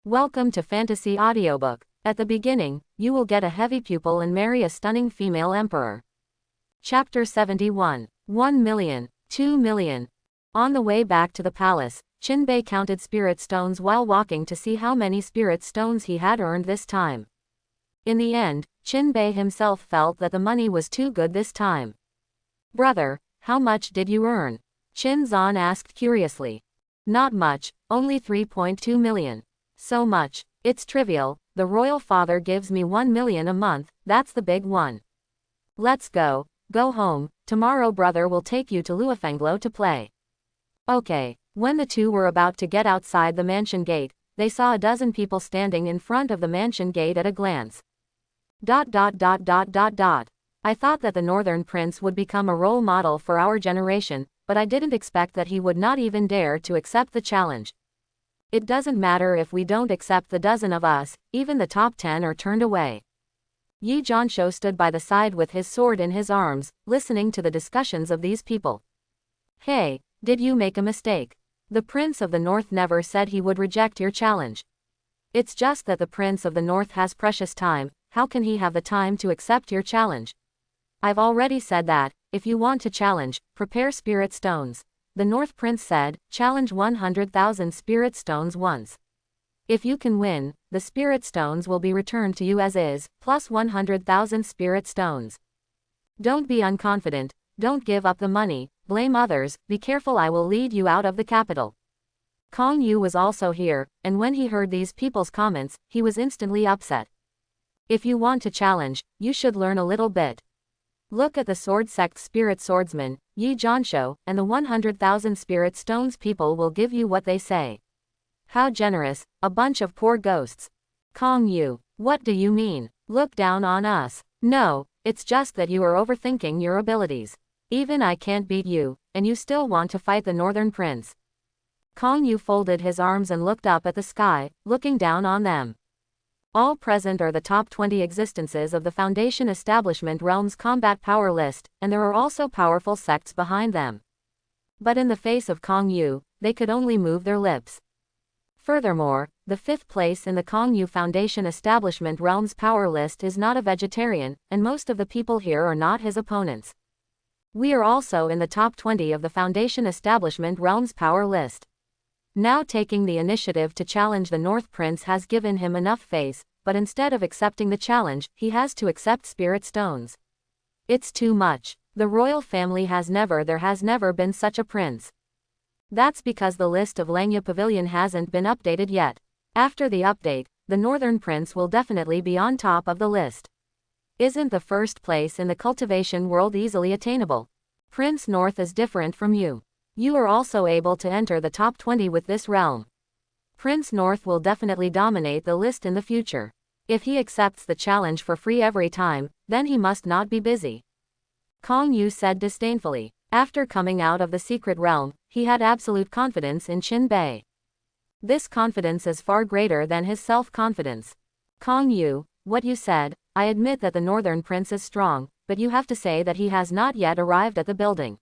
Welcome to Fantasy Audiobook. At the beginning, you will get a heavy pupil and marry a stunning female emperor. Chapter 71. 1 million. 2 million. On the way back to the palace, Qinbei counted spirit stones while walking to see how many spirit stones he had earned this time. In the end, Qinbei himself felt that the money was too good this time. Brother, how much did you earn? Qin Zan asked curiously. Not much, only 3.2 million. So much, it's trivial, the royal father gives me 1 million a month, that's the big one. Let's go home, tomorrow brother will take you to Luofenglo to play. Okay. When the two were about to get outside the mansion gate, they saw a dozen people standing in front of the mansion gate at a glance. I thought that the Northern Prince would become a role model for our generation, but I didn't expect that he would not even dare to accept the challenge. It doesn't matter if we don't accept the dozen of us, even the top 10 are turned away. Yi Jono stood by the side with his sword in his arms, listening to the discussions of these people. Hey, did you make a mistake? The Prince of the North never said he would reject your challenge. It's just that the Prince of the North has precious time, how can he have the time to accept your challenge? I've already said that, if you want to challenge, prepare spirit stones. The North Prince said, challenge 100,000 spirit stones once. If you can win, the spirit stones will be returned to you as is, plus 100,000 spirit stones. Don't be unconfident, don't give up the money, blame others, be careful, I will lead you out of the capital. Kong Yu was also here, and when he heard these people's comments, he was instantly upset. If you want to challenge, you should learn a little bit. Look at the sword sect spirit swordsman, Yi Jono, and the 100,000 spirit stones people will give you what they say. How generous, a bunch of poor ghosts. Kong Yu, what do you mean? Look down on us. No, it's just that you are overthinking your abilities. Even I can't beat you, and you still want to fight the Northern Prince. Kong Yu folded his arms and looked up at the sky, looking down on them. All present are the top 20 existences of the Foundation Establishment Realm's combat power list, and there are also powerful sects behind them. But in the face of Kong Yu, they could only move their lips. Furthermore, the 5th place in the Kong Yu Foundation Establishment Realm's power list is not a vegetarian, and most of the people here are not his opponents. We are also in the top 20 of the Foundation Establishment Realm's power list. Now taking the initiative to challenge the North Prince has given him enough face, but instead of accepting the challenge, he has to accept spirit stones. It's too much. The royal family there has never been such a prince. That's because the list of Langya Pavilion hasn't been updated yet. After the update, the Northern Prince will definitely be on top of the list. Isn't the first place in the cultivation world easily attainable? Prince North is different from you. You are also able to enter the top 20 with this realm. Prince North will definitely dominate the list in the future. If he accepts the challenge for free every time, then he must not be busy. Kong Yu said disdainfully. After coming out of the secret realm, he had absolute confidence in Qinbei. This confidence is far greater than his self-confidence. Kong Yu, what you said, I admit that the Northern Prince is strong, but you have to say that he has not yet arrived at the building.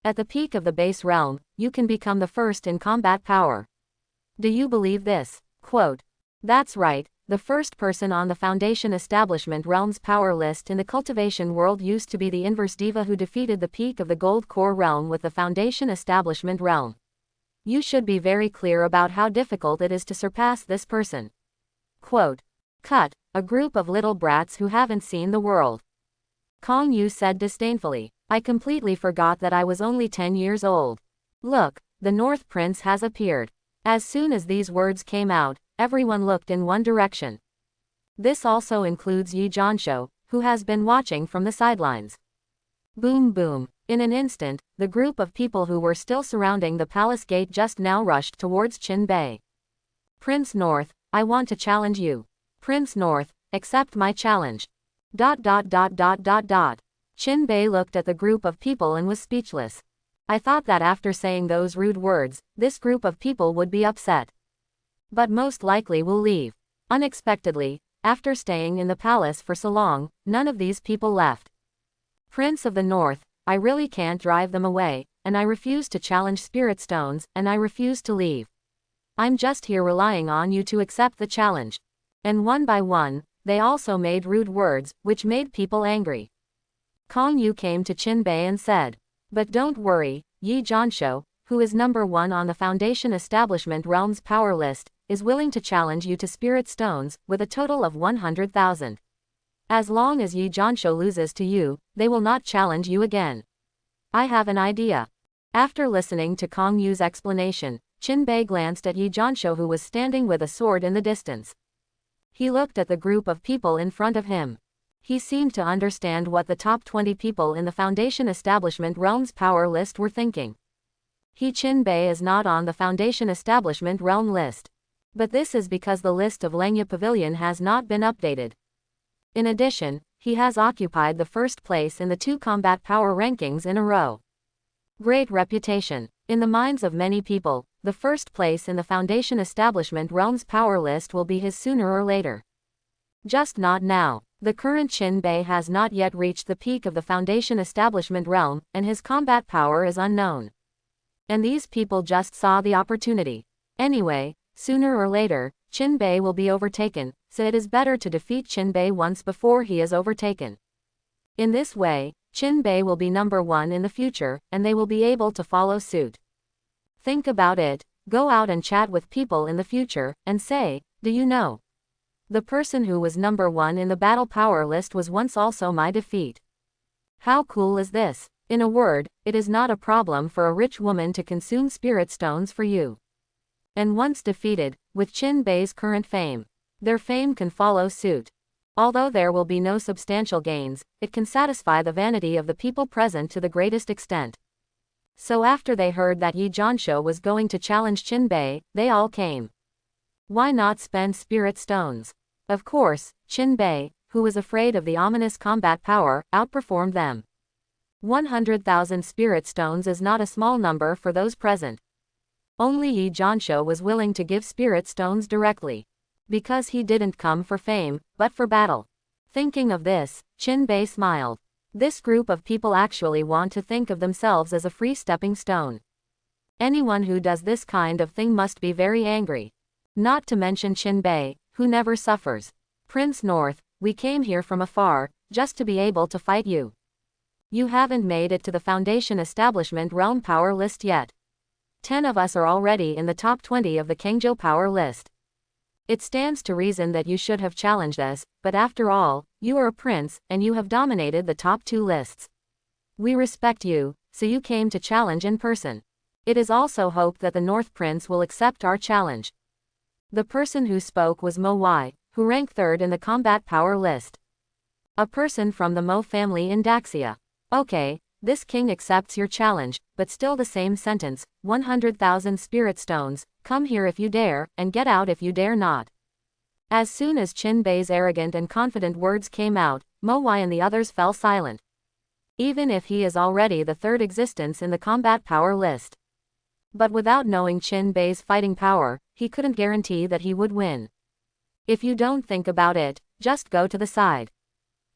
At the peak of the base realm, you can become the first in combat power. Do you believe this? Quote. That's right, the first person on the Foundation Establishment Realm's power list in the cultivation world used to be the inverse diva who defeated the peak of the Gold Core realm with the Foundation Establishment Realm. You should be very clear about how difficult it is to surpass this person. Quote. Cut, a group of little brats who haven't seen the world. Kong Yu said disdainfully. I completely forgot that I was only 10 years old. Look, the North Prince has appeared. As soon as these words came out, everyone looked in one direction. This also includes Yi Jono, who has been watching from the sidelines. Boom boom. In an instant, the group of people who were still surrounding the palace gate just now rushed towards Qinbei. Prince North, I want to challenge you. Prince North, accept my challenge. Qinbei looked at the group of people and was speechless. I thought that after saying those rude words, this group of people would be upset. But most likely will leave. Unexpectedly, after staying in the palace for so long, none of these people left. Prince of the North, I really can't drive them away, and I refuse to challenge spirit stones, and I refuse to leave. I'm just here relying on you to accept the challenge. And one by one, they also made rude words, which made people angry. Kong Yu came to Qin Bei and said, "But don't worry, Yi Jono, who is number 1 on the Foundation Establishment Realm's power list, is willing to challenge you to Spirit Stones, with a total of 100,000. As long as Yi Jono loses to you, they will not challenge you again. I have an idea." After listening to Kong Yu's explanation, Qin Bei glanced at Yi Jono, who was standing with a sword in the distance. He looked at the group of people in front of him. He seemed to understand what the top 20 people in the Foundation Establishment Realm's power list were thinking. Qin Bei is not on the Foundation Establishment Realm list. But this is because the list of Lengya Pavilion has not been updated. In addition, he has occupied the first place in the 2 combat power rankings in a row. Great reputation. In the minds of many people, the first place in the Foundation Establishment Realm's power list will be his sooner or later. Just not now. The current Qin Bei has not yet reached the peak of the Foundation Establishment Realm, and his combat power is unknown. And these people just saw the opportunity. Anyway, sooner or later, Qin Bei will be overtaken, so it is better to defeat Qin Bei once before he is overtaken. In this way, Qin Bei will be number 1 in the future, and they will be able to follow suit. Think about it. Go out and chat with people in the future, and say, "Do you know? The person who was number 1 in the battle power list was once also my defeat." How cool is this? In a word, it is not a problem for a rich woman to consume spirit stones for you. And once defeated, with Qin Bei's current fame, their fame can follow suit. Although there will be no substantial gains, it can satisfy the vanity of the people present to the greatest extent. So after they heard that Yi Jono was going to challenge Qin Bei, they all came. Why not spend spirit stones? Of course, Qin Bei, who was afraid of the ominous combat power, outperformed them. 100,000 spirit stones is not a small number for those present. Only Yi Jono was willing to give spirit stones directly. Because he didn't come for fame, but for battle. Thinking of this, Qin Bei smiled. This group of people actually want to think of themselves as a free stepping stone. Anyone who does this kind of thing must be very angry. Not to mention Qin Bei, who never suffers. "Prince North, we came here from afar, just to be able to fight you. You haven't made it to the Foundation Establishment Realm power list yet. 10 of us are already in the top 20 of the Kangzhou power list. It stands to reason that you should have challenged us, but after all, you are a prince, and you have dominated the top 2 lists. We respect you, so you came to challenge in person. It is also hoped that the North Prince will accept our challenge." The person who spoke was Mo Wai, who ranked 3rd in the combat power list. A person from the Mo family in Daxia. "Okay, this king accepts your challenge, but still the same sentence, 100,000 spirit stones, come here if you dare, and get out if you dare not." As soon as Qin Bei's arrogant and confident words came out, Mo Wai and the others fell silent. Even if he is already the 3rd existence in the combat power list. But without knowing Qin Bei's fighting power, he couldn't guarantee that he would win. If you don't think about it, just go to the side.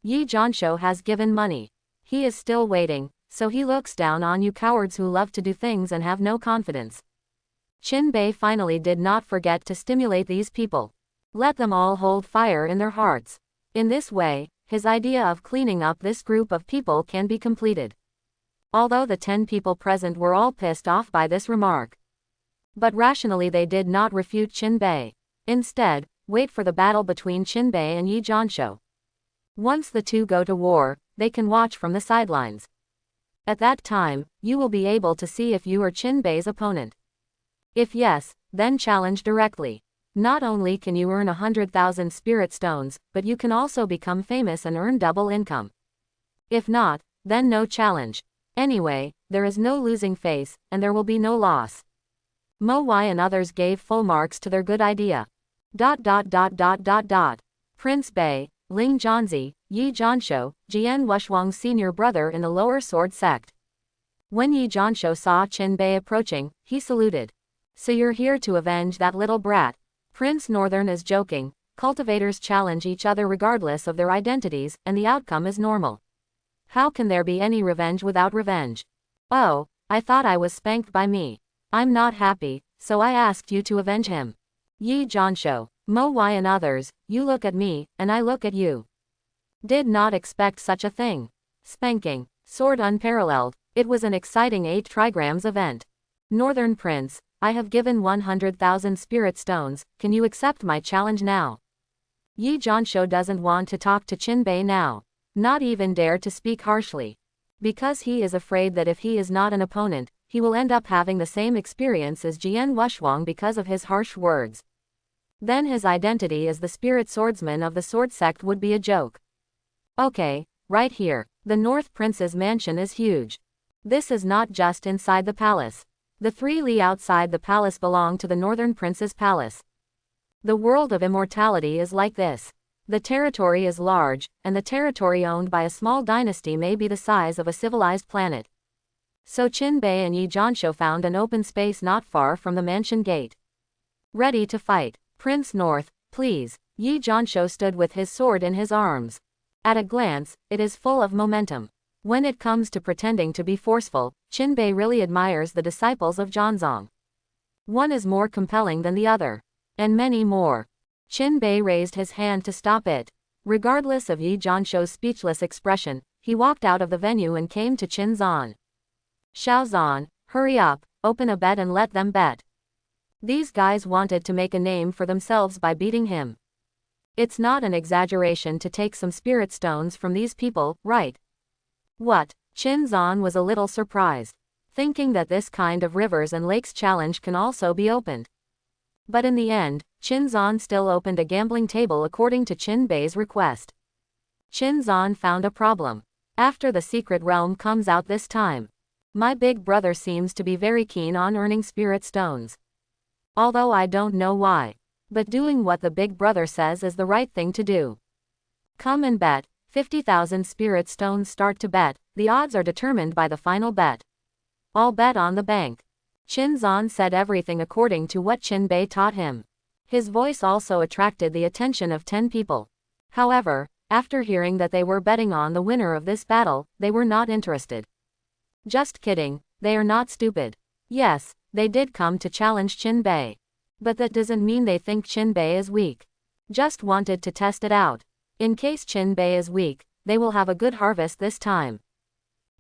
Yi Jono has given money. He is still waiting, so he looks down on you cowards who love to do things and have no confidence. Qin Bei finally did not forget to stimulate these people. Let them all hold fire in their hearts. In this way, his idea of cleaning up this group of people can be completed. Although the 10 people present were all pissed off by this remark. But rationally they did not refute Qin Bei. Instead, wait for the battle between Qin Bei and Yi Jono. Once the 2 go to war, they can watch from the sidelines. At that time, you will be able to see if you are Qin Bei's opponent. If yes, then challenge directly. Not only can you earn 100,000 spirit stones, but you can also become famous and earn double income. If not, then no challenge. Anyway, there is no losing face, and there will be no loss. Mo Wai and others gave full marks to their good idea. Prince Bei, Ling Zhanzi, Yi Jono, Jian Wushwang's senior brother in the lower sword sect. When Yi Jono saw Qin Bei approaching, he saluted. "So you're here to avenge that little brat." Prince Northern is joking. Cultivators challenge each other regardless of their identities, and the outcome is normal. How can there be any revenge without revenge? "Oh, I thought I was spanked by me. I'm not happy, so I asked you to avenge him. Yi Jono, Mo Wai and others, you look at me, and I look at you. Did not expect such a thing. Spanking. Sword unparalleled. It was an exciting 8 trigrams event. Northern Prince, I have given 100,000 spirit stones, can you accept my challenge now? Yi Jono doesn't want to talk to Qinbei now. Not even dare to speak harshly. Because he is afraid that if he is not an opponent, he will end up having the same experience as Jian Wuxuang because of his harsh words. Then his identity as the spirit swordsman of the sword sect would be a joke. Okay, right here. The North Prince's mansion is huge. This is not just inside the palace. The 3 li outside the palace belong to the Northern Prince's palace. The world of immortality is like this. The territory is large, and the territory owned by a small dynasty may be the size of a civilized planet. So Qinbei and Yi Jono found an open space not far from the mansion gate. Ready to fight. Prince North, please. Yi Jono stood with his sword in his arms. At a glance, it is full of momentum. When it comes to pretending to be forceful, Qinbei really admires the disciples of Zhangzong. One is more compelling than the other. And many more. Qinbei raised his hand to stop it. Regardless of Yi Jono's speechless expression, he walked out of the venue and came to Qin Zan. Xiao Zan, hurry up, open a bet and let them bet. These guys wanted to make a name for themselves by beating him. It's not an exaggeration to take some spirit stones from these people, right? What? Qin Zan was a little surprised, thinking that this kind of rivers and lakes challenge can also be opened. But in the end, Qin Zan still opened a gambling table according to Qinbei's request. Qin Zan found a problem. After the secret realm comes out this time, my big brother seems to be very keen on earning spirit stones. Although I don't know why. But doing what the big brother says is the right thing to do. Come and bet. 50,000 spirit stones start to bet. The odds are determined by the final bet. All bet on the bank. Qin Zan said everything according to what Qinbei taught him. His voice also attracted the attention of 10 people. However, after hearing that they were betting on the winner of this battle, they were not interested. Just kidding, they are not stupid. Yes, they did come to challenge Qinbei. But that doesn't mean they think Qinbei is weak. Just wanted to test it out. In case Qinbei is weak, they will have a good harvest this time.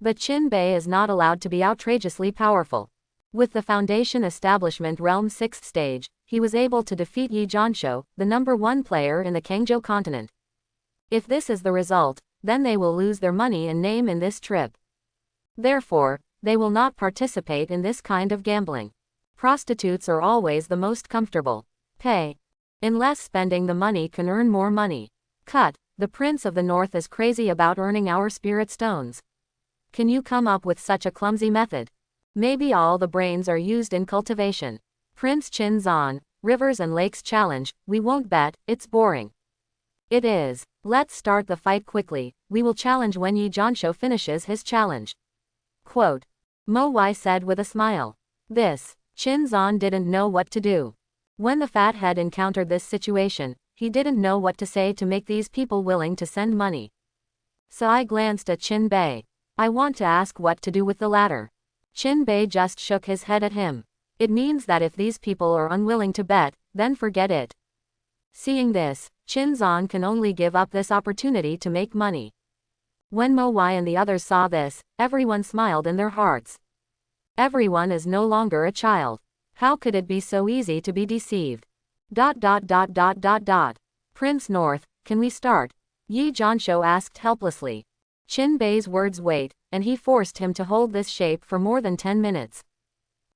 But Qinbei is not allowed to be outrageously powerful. With the Foundation Establishment Realm 6th stage, he was able to defeat Yi Jono, the number 1 player in the Kangzhou continent. If this is the result, then they will lose their money and name in this trip. Therefore, they will not participate in this kind of gambling. Prostitutes are always the most comfortable. Pay. Unless spending the money can earn more money. Cut. The Prince of the North is crazy about earning our spirit stones. Can you come up with such a clumsy method? Maybe all the brains are used in cultivation. Prince Qin Zan, Rivers and Lakes Challenge, we won't bet, it's boring. It is. Let's start the fight quickly, we will challenge when Yi Jono finishes his challenge. Quote. Mo Wai said with a smile. This. Qin Zan didn't know what to do. When the fathead encountered this situation, he didn't know what to say to make these people willing to send money. So I glanced at Qinbei. I want to ask what to do with the latter. Qinbei just shook his head at him. It means that if these people are unwilling to bet, then forget it. Seeing this, Qin Zan can only give up this opportunity to make money. When Mo Wai and the others saw this, everyone smiled in their hearts. Everyone is no longer a child. How could it be so easy to be deceived? ... Prince North, can we start? Yi Jono asked helplessly. Qinbei's words wait, and he forced him to hold this shape for more than 10 minutes.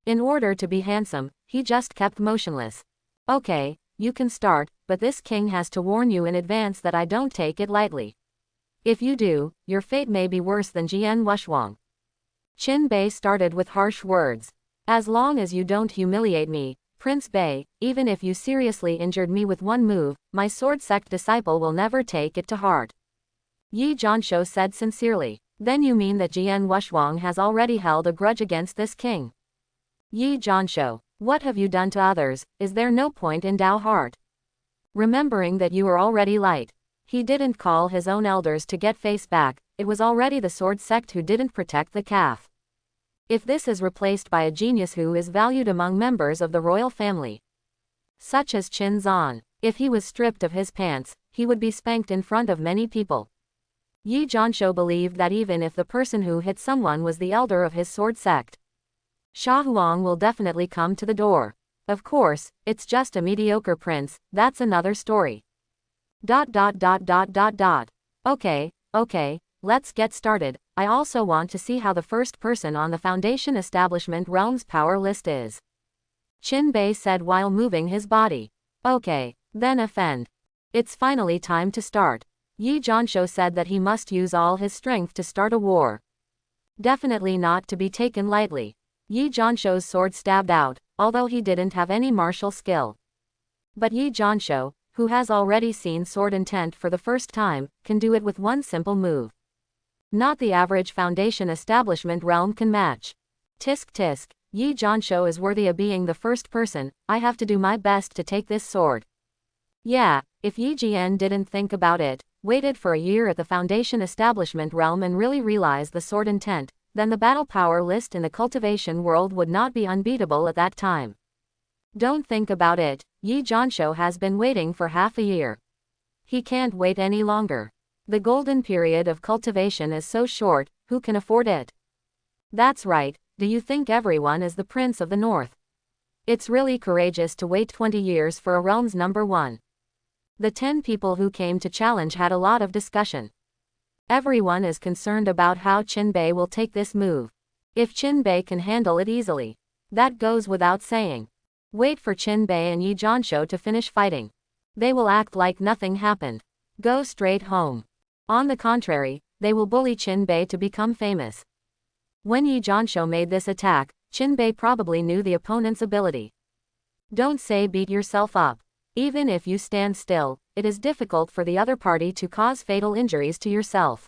In order to be handsome, he just kept motionless. Okay, you can start, but this king has to warn you in advance that I don't take it lightly. If you do, your fate may be worse than Jian Wuxuang. Qinbei started with harsh words. As long as you don't humiliate me, Prince Bei, even if you seriously injured me with one move, my sword sect disciple will never take it to heart. Yi Jono said sincerely. Then you mean that Jian Wuxuang has already held a grudge against this king? Yi Jono, what have you done to others? Is there no point in Dao heart? Remembering that you are already light. He didn't call his own elders to get face back, it was already the sword sect who didn't protect the calf. If this is replaced by a genius who is valued among members of the royal family, such as Qin Zan, if he was stripped of his pants, he would be spanked in front of many people. Yi Jono believed that even if the person who hit someone was the elder of his sword sect, Xia Huang will definitely come to the door. Of course, it's just a mediocre prince, that's another story. Okay, let's get started. I also want to see how the first person on the Foundation Establishment Realm's power list is. Qin Bei said while moving his body. Okay, then offend. It's finally time to start. Yi Jono said that he must use all his strength to start a war. Definitely not to be taken lightly. Yi Jono's sword stabbed out, although he didn't have any martial skill. But Yi Jono, who has already seen sword intent for the first time, can do it with one simple move. Not the average Foundation Establishment realm can match. Tisk tisk, Yi Jono is worthy of being the first person. I have to do my best to take this sword. Yeah, if Yi Jian didn't think about it, waited for a year at the Foundation Establishment realm and really realized the sword intent, then the battle power list in the cultivation world would not be unbeatable at that time. Don't think about it, Yi Jono has been waiting for half a year. He can't wait any longer. The golden period of cultivation is so short, who can afford it? That's right, do you think everyone is the Prince of the North? It's really courageous to wait 20 years for a realm's number one. The 10 people who came to challenge had a lot of discussion. Everyone is concerned about how Qin Bei will take this move. If Qin Bei can handle it easily, that goes without saying. Wait for Qin Bei and Yi Jono to finish fighting. They will act like nothing happened. Go straight home. On the contrary, they will bully Qin Bei to become famous. When Yi Jono made this attack, Qin Bei probably knew the opponent's ability. Don't say beat yourself up. Even if you stand still, it is difficult for the other party to cause fatal injuries to yourself.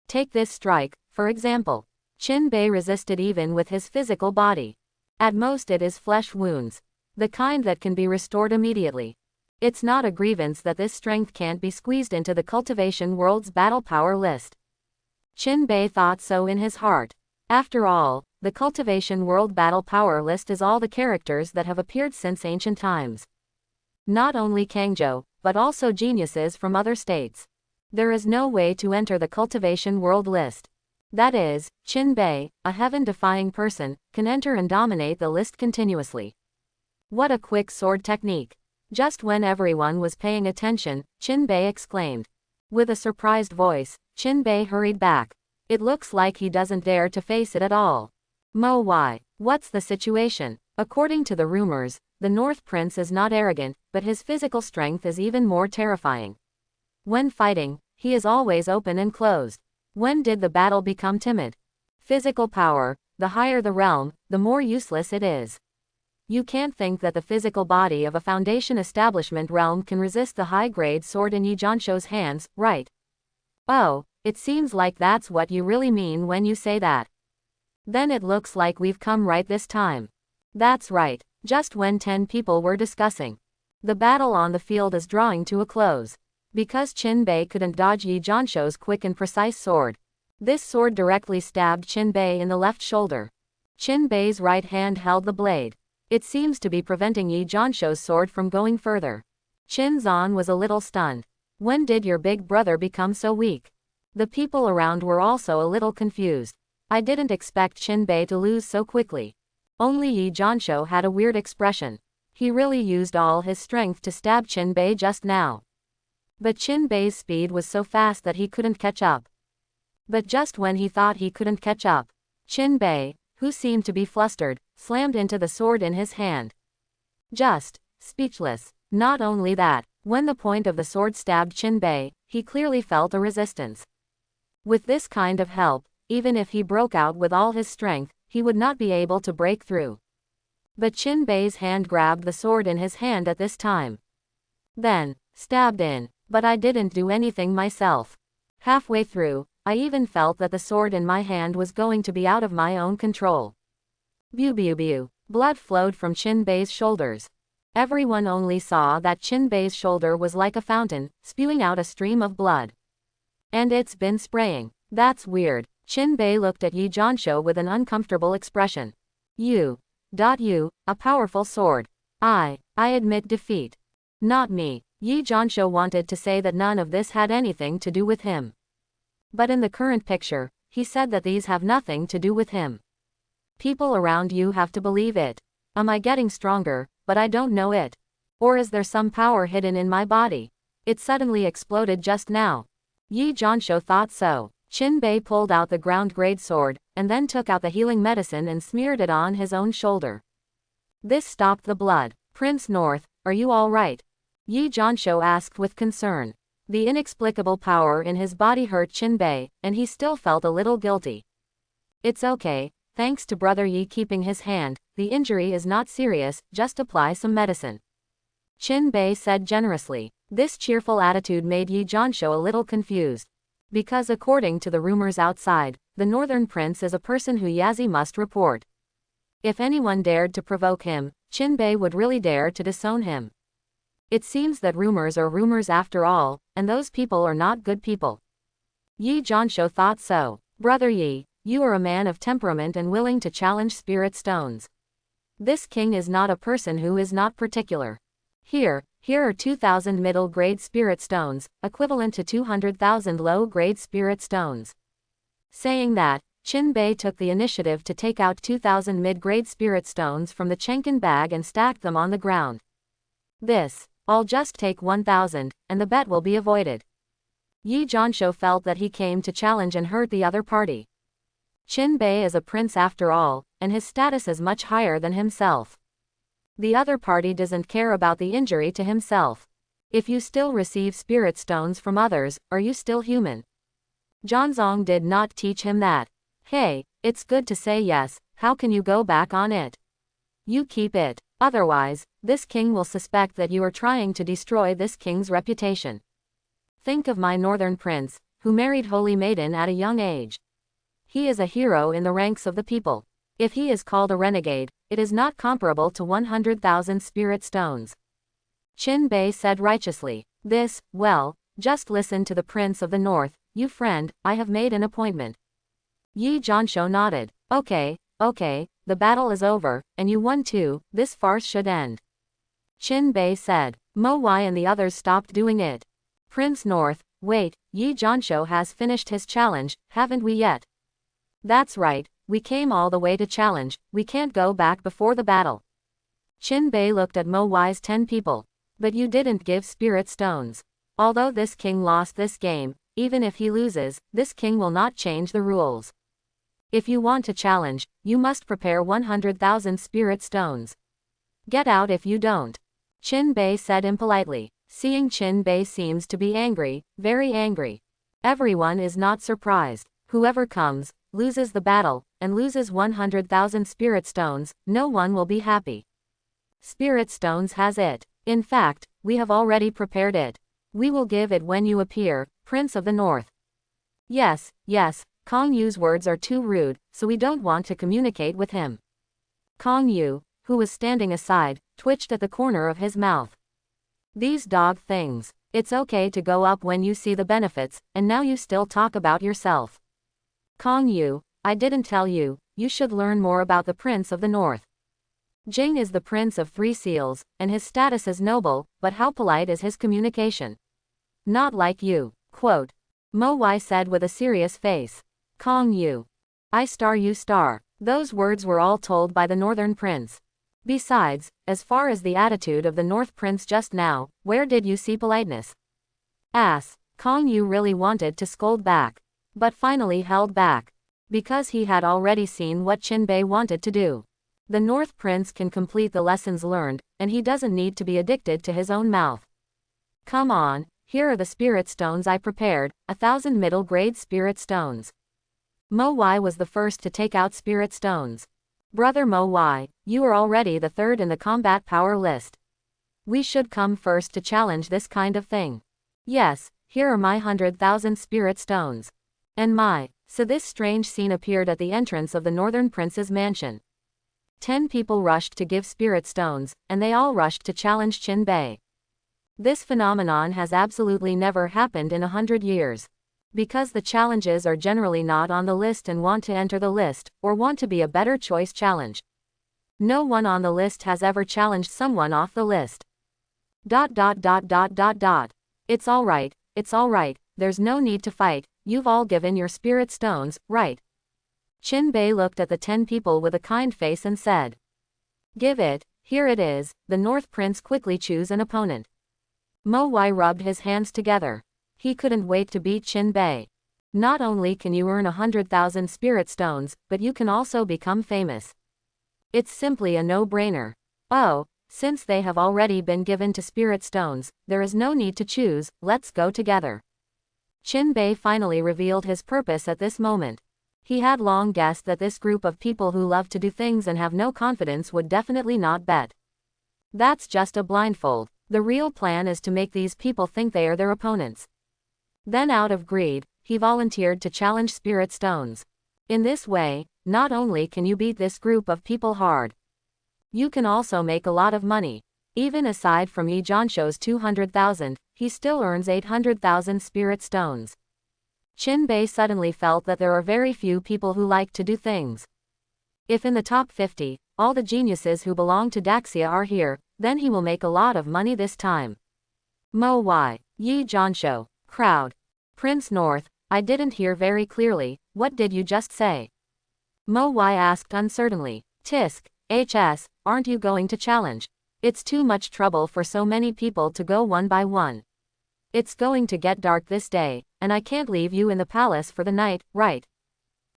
Take this strike, for example. Qin Bei resisted even with his physical body. At most it is flesh wounds. The kind that can be restored immediately. It's not a grievance that this strength can't be squeezed into the cultivation world's battle power list. Qin Bei thought so in his heart. After all, the cultivation world battle power list is all the characters that have appeared since ancient times. Not only Kangzhou, but also geniuses from other states. There is no way to enter the cultivation world list. That is, Qin Bei, a heaven-defying person, can enter and dominate the list continuously. What a quick sword technique. Just when everyone was paying attention, Qin Bei exclaimed. With a surprised voice, Qin Bei hurried back. It looks like he doesn't dare to face it at all. Why? What's the situation? According to the rumors, the North Prince is not arrogant, but his physical strength is even more terrifying. When fighting, he is always open and closed. When did the battle become timid? Physical power, the higher the realm, the more useless it is. You can't think that the physical body of a Foundation Establishment realm can resist the high-grade sword in Yi Jono's hands, right? Oh, it seems like that's what you really mean when you say that. Then it looks like we've come right this time. That's right, just when 10 people were discussing. The battle on the field is drawing to a close. Because Qin Bei couldn't dodge Yi Jono's quick and precise sword. This sword directly stabbed Qin Bei in the left shoulder. Qin Bei's right hand held the blade. It seems to be preventing Yi Jono's sword from going further. Qin Zan was a little stunned. When did your big brother become so weak? The people around were also a little confused. I didn't expect Qin Bei to lose so quickly. Only Yi Jono had a weird expression. He really used all his strength to stab Qin Bei just now. But Qin Bei's speed was so fast that he couldn't catch up. But just when he thought he couldn't catch up, Qin Bei, who seemed to be flustered, slammed into the sword in his hand. Just speechless. Not only that, when the point of the sword stabbed Qin Bei, he clearly felt a resistance. With this kind of help, even if he broke out with all his strength, he would not be able to break through. But Qin Bei's hand grabbed the sword in his hand at this time. Then, stabbed in, but I didn't do anything myself. Halfway through, I even felt that the sword in my hand was going to be out of my own control. Bew bew bew. Blood flowed from Qin Bei's shoulders. Everyone only saw that Qin Bei's shoulder was like a fountain, spewing out a stream of blood. And it's been spraying. That's weird. Bei looked at Yi Jono with an uncomfortable expression. You. A powerful sword. I admit defeat. Not me. Yi Jono wanted to say that none of this had anything to do with him. But in the current picture, he said that these have nothing to do with him. People around you have to believe it. Am I getting stronger, but I don't know it? Or is there some power hidden in my body? It suddenly exploded just now. Yi Jono thought so. Bei pulled out the ground-grade sword, and then took out the healing medicine and smeared it on his own shoulder. This stopped the blood. Prince North, are you all right? Yi Jono asked with concern. The inexplicable power in his body hurt Bei, and he still felt a little guilty. It's okay, thanks to Brother Yi keeping his hand, the injury is not serious, just apply some medicine. Bei said generously. This cheerful attitude made Yi Jono a little confused. Because according to the rumors outside, the Northern Prince is a person who Yazi must report. If anyone dared to provoke him, Bei would really dare to disown him. It seems that rumors are rumors after all, and those people are not good people. Yi Jono thought so. Brother Yi, you are a man of temperament and willing to challenge spirit stones. This king is not a person who is not particular. Here are 2,000 middle-grade spirit stones, equivalent to 200,000 low-grade spirit stones. Saying that, Bei took the initiative to take out 2,000 mid-grade spirit stones from the Chenkin bag and stacked them on the ground. I'll just take 1,000, and the bet will be avoided. Yi Jono felt that he came to challenge and hurt the other party. Bei is a prince after all, and his status is much higher than himself. The other party doesn't care about the injury to himself. If you still receive spirit stones from others, are you still human? Zhongzong did not teach him that. Hey, it's good to say yes, how can you go back on it? You keep it, otherwise, this king will suspect that you are trying to destroy this king's reputation. Think of my northern prince, who married Holy Maiden at a young age. He is a hero in the ranks of the people. If he is called a renegade, it is not comparable to 100,000 spirit stones. Bei said righteously. Just listen to the Prince of the North, you friend, I have made an appointment. Yi Jono nodded. Okay, the battle is over, and you won too, this farce should end. Bei said. Yi and the others stopped doing it. Prince North, wait, Yi Jono has finished his challenge, haven't we yet? That's right. We came all the way to challenge, we can't go back before the battle. Bei looked at Yi's 10 people. But you didn't give spirit stones. Although this king lost this game, even if he loses, this king will not change the rules. If you want to challenge, you must prepare 100,000 spirit stones. Get out if you don't. Bei said impolitely. Seeing Bei seems to be angry, very angry. Everyone is not surprised. Whoever comes, loses the battle, and loses 100,000 spirit stones, no one will be happy. Spirit stones has it. In fact, we have already prepared it. We will give it when you appear, Prince of the North. Yes, Kong Yu's words are too rude, so we don't want to communicate with him. Kong Yu, who was standing aside, twitched at the corner of his mouth. These dog things. It's okay to go up when you see the benefits, and now you still talk about yourself. Kong Yu, I didn't tell you, you should learn more about the Prince of the North. Jing is the Prince of 3 Seals, and his status is noble, but how polite is his communication? Not like you. Quote. Yi said with a serious face. Kong Yu. I star you star. Those words were all told by the Northern Prince. Besides, as far as the attitude of the North Prince just now, where did you see politeness? Kong Yu really wanted to scold back. But finally held back. Because he had already seen what Bei wanted to do. The North Prince can complete the lessons learned, and he doesn't need to be addicted to his own mouth. Come on, here are the spirit stones I prepared, 1,000 middle-grade spirit stones. Yi was the first to take out spirit stones. Brother Yi, you are already the 3rd in the combat power list. We should come first to challenge this kind of thing. Yes, here are my 100,000 spirit stones. And so this strange scene appeared at the entrance of the Northern Prince's mansion. 10 people rushed to give spirit stones, and they all rushed to challenge Bei. This phenomenon has absolutely never happened in 100 years. Because the challenges are generally not on the list and want to enter the list, or want to be a better choice challenge. No one on the list has ever challenged someone off the list. It's alright, there's no need to fight, you've all given your spirit stones, right? Qin looked at the 10 people with a kind face and said. Give it, here it is. The North Prince quickly choose an opponent. Mo Wai rubbed his hands together. He couldn't wait to beat Qin. Not only can you earn 100,000 spirit stones, but you can also become famous. It's simply a no-brainer. Oh, since they have already been given to spirit stones, there is no need to choose, let's go together. Qin finally revealed his purpose at this moment. He had long guessed that this group of people who love to do things and have no confidence would definitely not bet. That's just a blindfold. The real plan is to make these people think they are their opponents. Then out of greed, he volunteered to challenge spirit stones. In this way, not only can you beat this group of people hard, you can also make a lot of money. Even aside from Yi Jono's 200,000, he still earns 800,000 spirit stones. Qin suddenly felt that there are very few people who like to do things. If in the top 50, all the geniuses who belong to Daxia are here, then he will make a lot of money this time. Mo Wai, Yi Jono, crowd. Prince North, I didn't hear very clearly, what did you just say? Mo Wai asked uncertainly. Tisk, HS, aren't you going to challenge? It's too much trouble for so many people to go one by one. It's going to get dark this day, and I can't leave you in the palace for the night, right?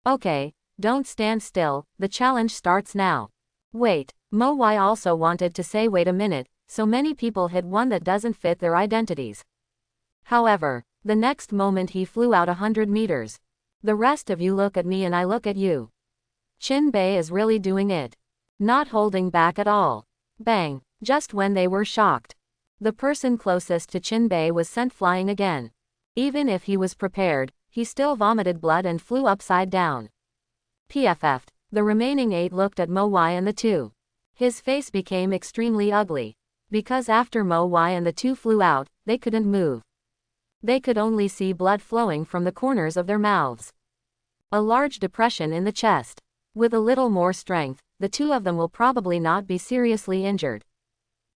Okay, don't stand still, the challenge starts now. Wait, Mo Wai also wanted to say wait a minute, so many people hid one that doesn't fit their identities. However, the next moment he flew out 100 meters. The rest of you look at me and I look at you. Qin is really doing it. Not holding back at all. Bang, just when they were shocked. The person closest to Qin was sent flying again. Even if he was prepared, he still vomited blood and flew upside down. PFF'd. The remaining 8 looked at Mo Wai and the 2. His face became extremely ugly. Because after Mo Wai and the 2 flew out, they couldn't move. They could only see blood flowing from the corners of their mouths. A large depression in the chest. With a little more strength, the 2 of them will probably not be seriously injured.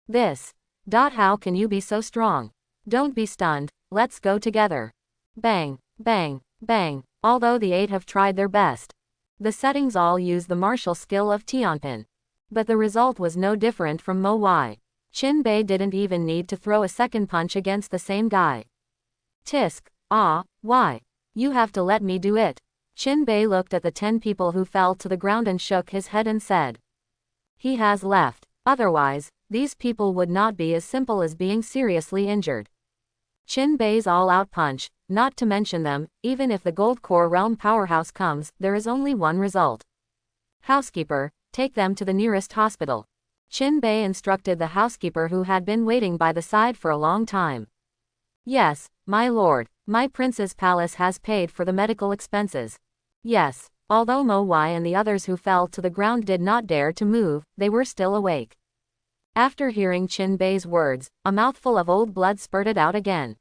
This. How can you be so strong? Don't be stunned, let's go together. Bang, bang, bang, although the 8 have tried their best. The settings all use the martial skill of Tianpin. But the result was no different from Mo Wai. Qin didn't even need to throw a second punch against the same guy. Tisk, why? You have to let me do it. Qin looked at the 10 people who fell to the ground and shook his head and said. He has left. Otherwise, these people would not be as simple as being seriously injured. Qin all-out punch, not to mention them, even if the Gold Core Realm powerhouse comes, there is only one result. Housekeeper, take them to the nearest hospital. Qin instructed the housekeeper who had been waiting by the side for a long time. Yes, my lord, my prince's palace has paid for the medical expenses. Yes, although Mo Wai and the others who fell to the ground did not dare to move, they were still awake. After hearing Qin words, a mouthful of old blood spurted out again.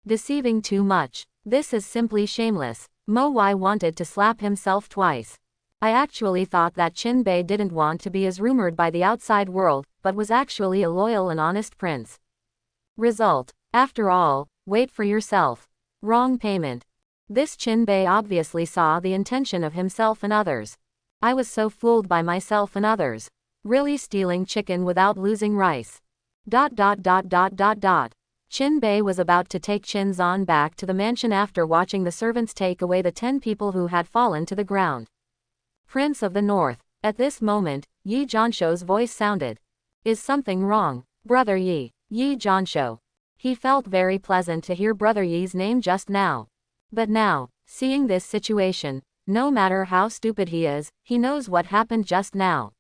Deceiving too much. This is simply shameless. Mo Wai wanted to slap himself twice. I actually thought that Qin didn't want to be as rumored by the outside world, but was actually a loyal and honest prince. Result. After all, wait for yourself. Wrong payment. This Qin obviously saw the intention of himself and others. I was so fooled by myself and others. Really stealing chicken without losing rice. Qin was about to take Qin Zan back to the mansion after watching the servants take away the 10 people who had fallen to the ground. Prince of the North. At this moment, Yi Jono's voice sounded. Is something wrong? Brother Yi. Yi Jono. He felt very pleasant to hear Brother Yi's name just now. But now, seeing this situation, no matter how stupid he is, he knows what happened just now.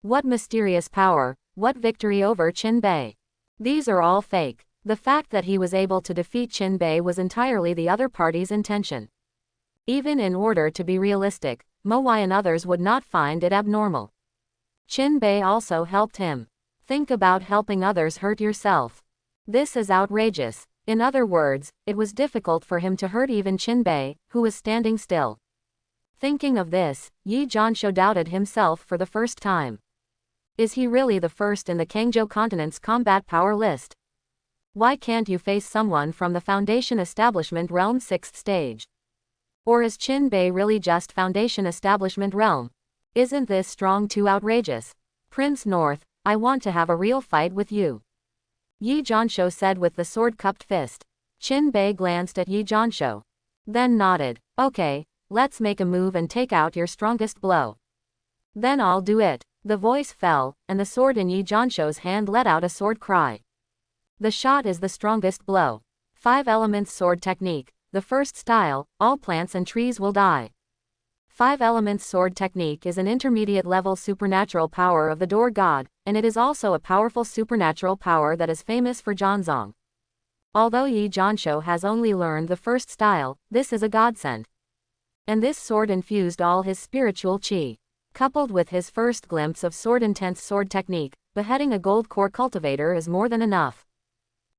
What mysterious power, what victory over Qin. These are all fake. The fact that he was able to defeat Qin was entirely the other party's intention. Even in order to be realistic, Mo Wai and others would not find it abnormal. Qin also helped him. Think about helping others hurt yourself. This is outrageous. In other words, it was difficult for him to hurt even Qinbei, who was standing still. Thinking of this, Yi Jono doubted himself for the first time. Is he really the first in the Kangzhou continent's combat power list? Why can't you face someone from the Foundation Establishment Realm 6th stage? Or is Qinbei really just Foundation Establishment Realm? Isn't this strong too outrageous? Prince North, I want to have a real fight with you. Yi Jono said with the sword-cupped fist. Qinbei glanced at Yi Jono. Then nodded. Okay, let's make a move and take out your strongest blow. Then I'll do it. The voice fell, and the sword in Yi Jono's hand let out a sword cry. The shot is the strongest blow. 5 elements sword technique. The first style, all plants and trees will die. 5 elements sword technique is an intermediate level supernatural power of the door god, and it is also a powerful supernatural power that is famous for Zhangzong. Although Yi Jono has only learned the first style, this is a godsend. And this sword infused all his spiritual qi. Coupled with his first glimpse of sword-intense sword technique, beheading a gold core cultivator is more than enough.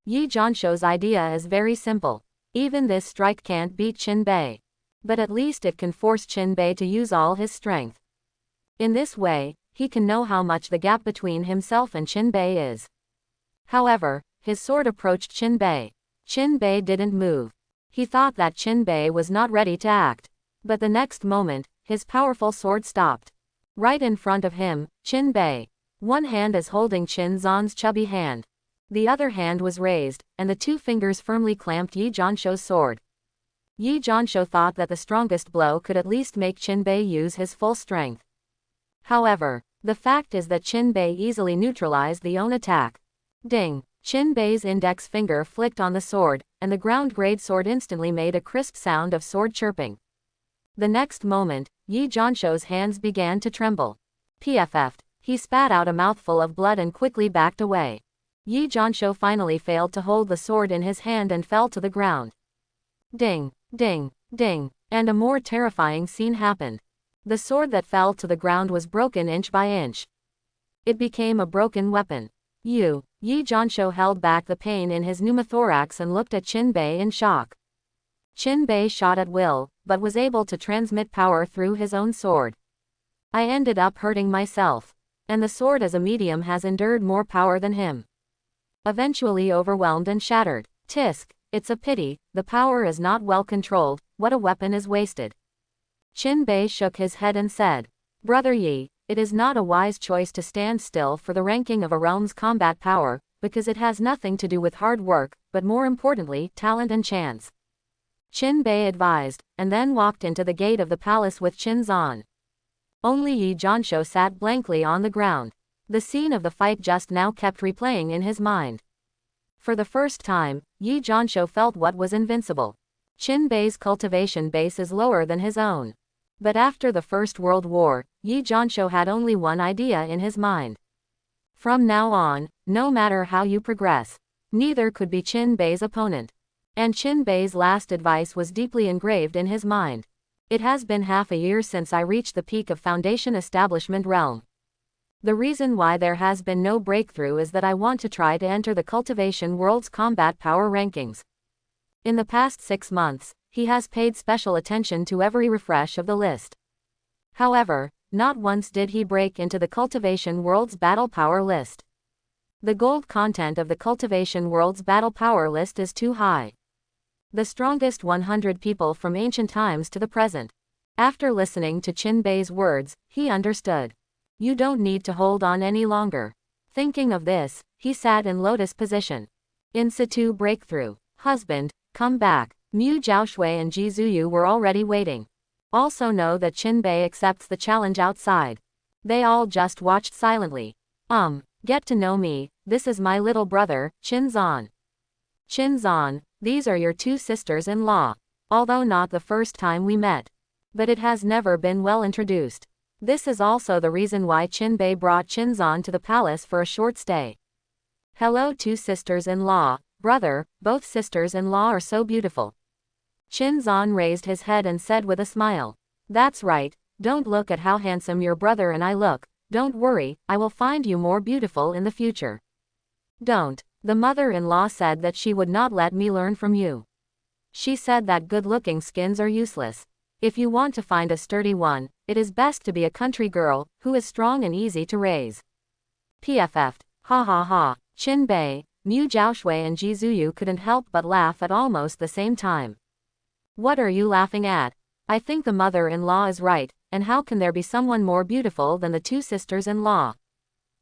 Yi Jono's idea is very simple. Even this strike can't beat Qinbei. But at least it can force Qinbei to use all his strength. In this way, he can know how much the gap between himself and Qinbei is. However, his sword approached Qinbei. Qinbei didn't move. He thought that Qinbei was not ready to act. But the next moment, his powerful sword stopped. Right in front of him, Qinbei. One hand is holding Qin Zan's chubby hand. The other hand was raised, and the 2 fingers firmly clamped Yi Jono's sword. Yi Jono thought that the strongest blow could at least make Qinbei use his full strength. However, the fact is that Qinbei easily neutralized the own attack. Ding! Qinbei's index finger flicked on the sword, and the ground-grade sword instantly made a crisp sound of sword chirping. The next moment, Yi Jono's hands began to tremble. PFF'd. He spat out a mouthful of blood and quickly backed away. Yi Jono finally failed to hold the sword in his hand and fell to the ground. Ding! Ding! Ding! And a more terrifying scene happened. The sword that fell to the ground was broken inch by inch. It became a broken weapon. Yi Jono held back the pain in his pneumothorax and looked at Qinbei in shock. Qinbei shot at will, but was able to transmit power through his own sword. I ended up hurting myself. And the sword as a medium has endured more power than him. Eventually overwhelmed and shattered. Tisk! It's a pity, the power is not well controlled, what a weapon is wasted. Qinbei shook his head and said, Brother Yi, it is not a wise choice to stand still for the ranking of a realm's combat power, because it has nothing to do with hard work, but more importantly, talent and chance. Qinbei advised, and then walked into the gate of the palace with Qin Zan. Only Yi Jono sat blankly on the ground. The scene of the fight just now kept replaying in his mind. For the first time, Yi Jono felt what was invincible. Qinbei's cultivation base is lower than his own. But after the First World War, Yi Jono had only one idea in his mind. From now on, no matter how you progress, neither could be Qinbei's opponent. And Qinbei's last advice was deeply engraved in his mind. It has been half a year since I reached the peak of Foundation Establishment Realm. The reason why there has been no breakthrough is that I want to try to enter the Cultivation World's combat power rankings. In the past 6 months, he has paid special attention to every refresh of the list. However, not once did he break into the Cultivation World's battle power list. The gold content of the Cultivation World's battle power list is too high. The strongest 100 people from ancient times to the present. After listening to Qinbei's words, he understood. You don't need to hold on any longer. Thinking of this, he sat in lotus position. In situ breakthrough. Husband, come back. Mu Jiaoshui and Ji Zuyu were already waiting. Also know that Qinbei accepts the challenge outside. They all just watched silently. Get to know me, this is my little brother, Qin Zan. Qin Zan, these are your 2 sisters-in-law. Although not the first time we met. But it has never been well introduced. This is also the reason why Qinbei brought Qin Zan to the palace for a short stay. Hello 2 sisters-in-law, brother, both sisters-in-law are so beautiful. Qin Zan raised his head and said with a smile. That's right, don't look at how handsome your brother and I look, don't worry, I will find you more beautiful in the future. Don't. The mother-in-law said that she would not let me learn from you. She said that good-looking skins are useless. If you want to find a sturdy one, it is best to be a country girl, who is strong and easy to raise. PFF'd. Ha ha ha. Qin Bei, Mu Zhaoshui and Ji Zuyu couldn't help but laugh at almost the same time. What are you laughing at? I think the mother-in-law is right, and how can there be someone more beautiful than the two sisters-in-law?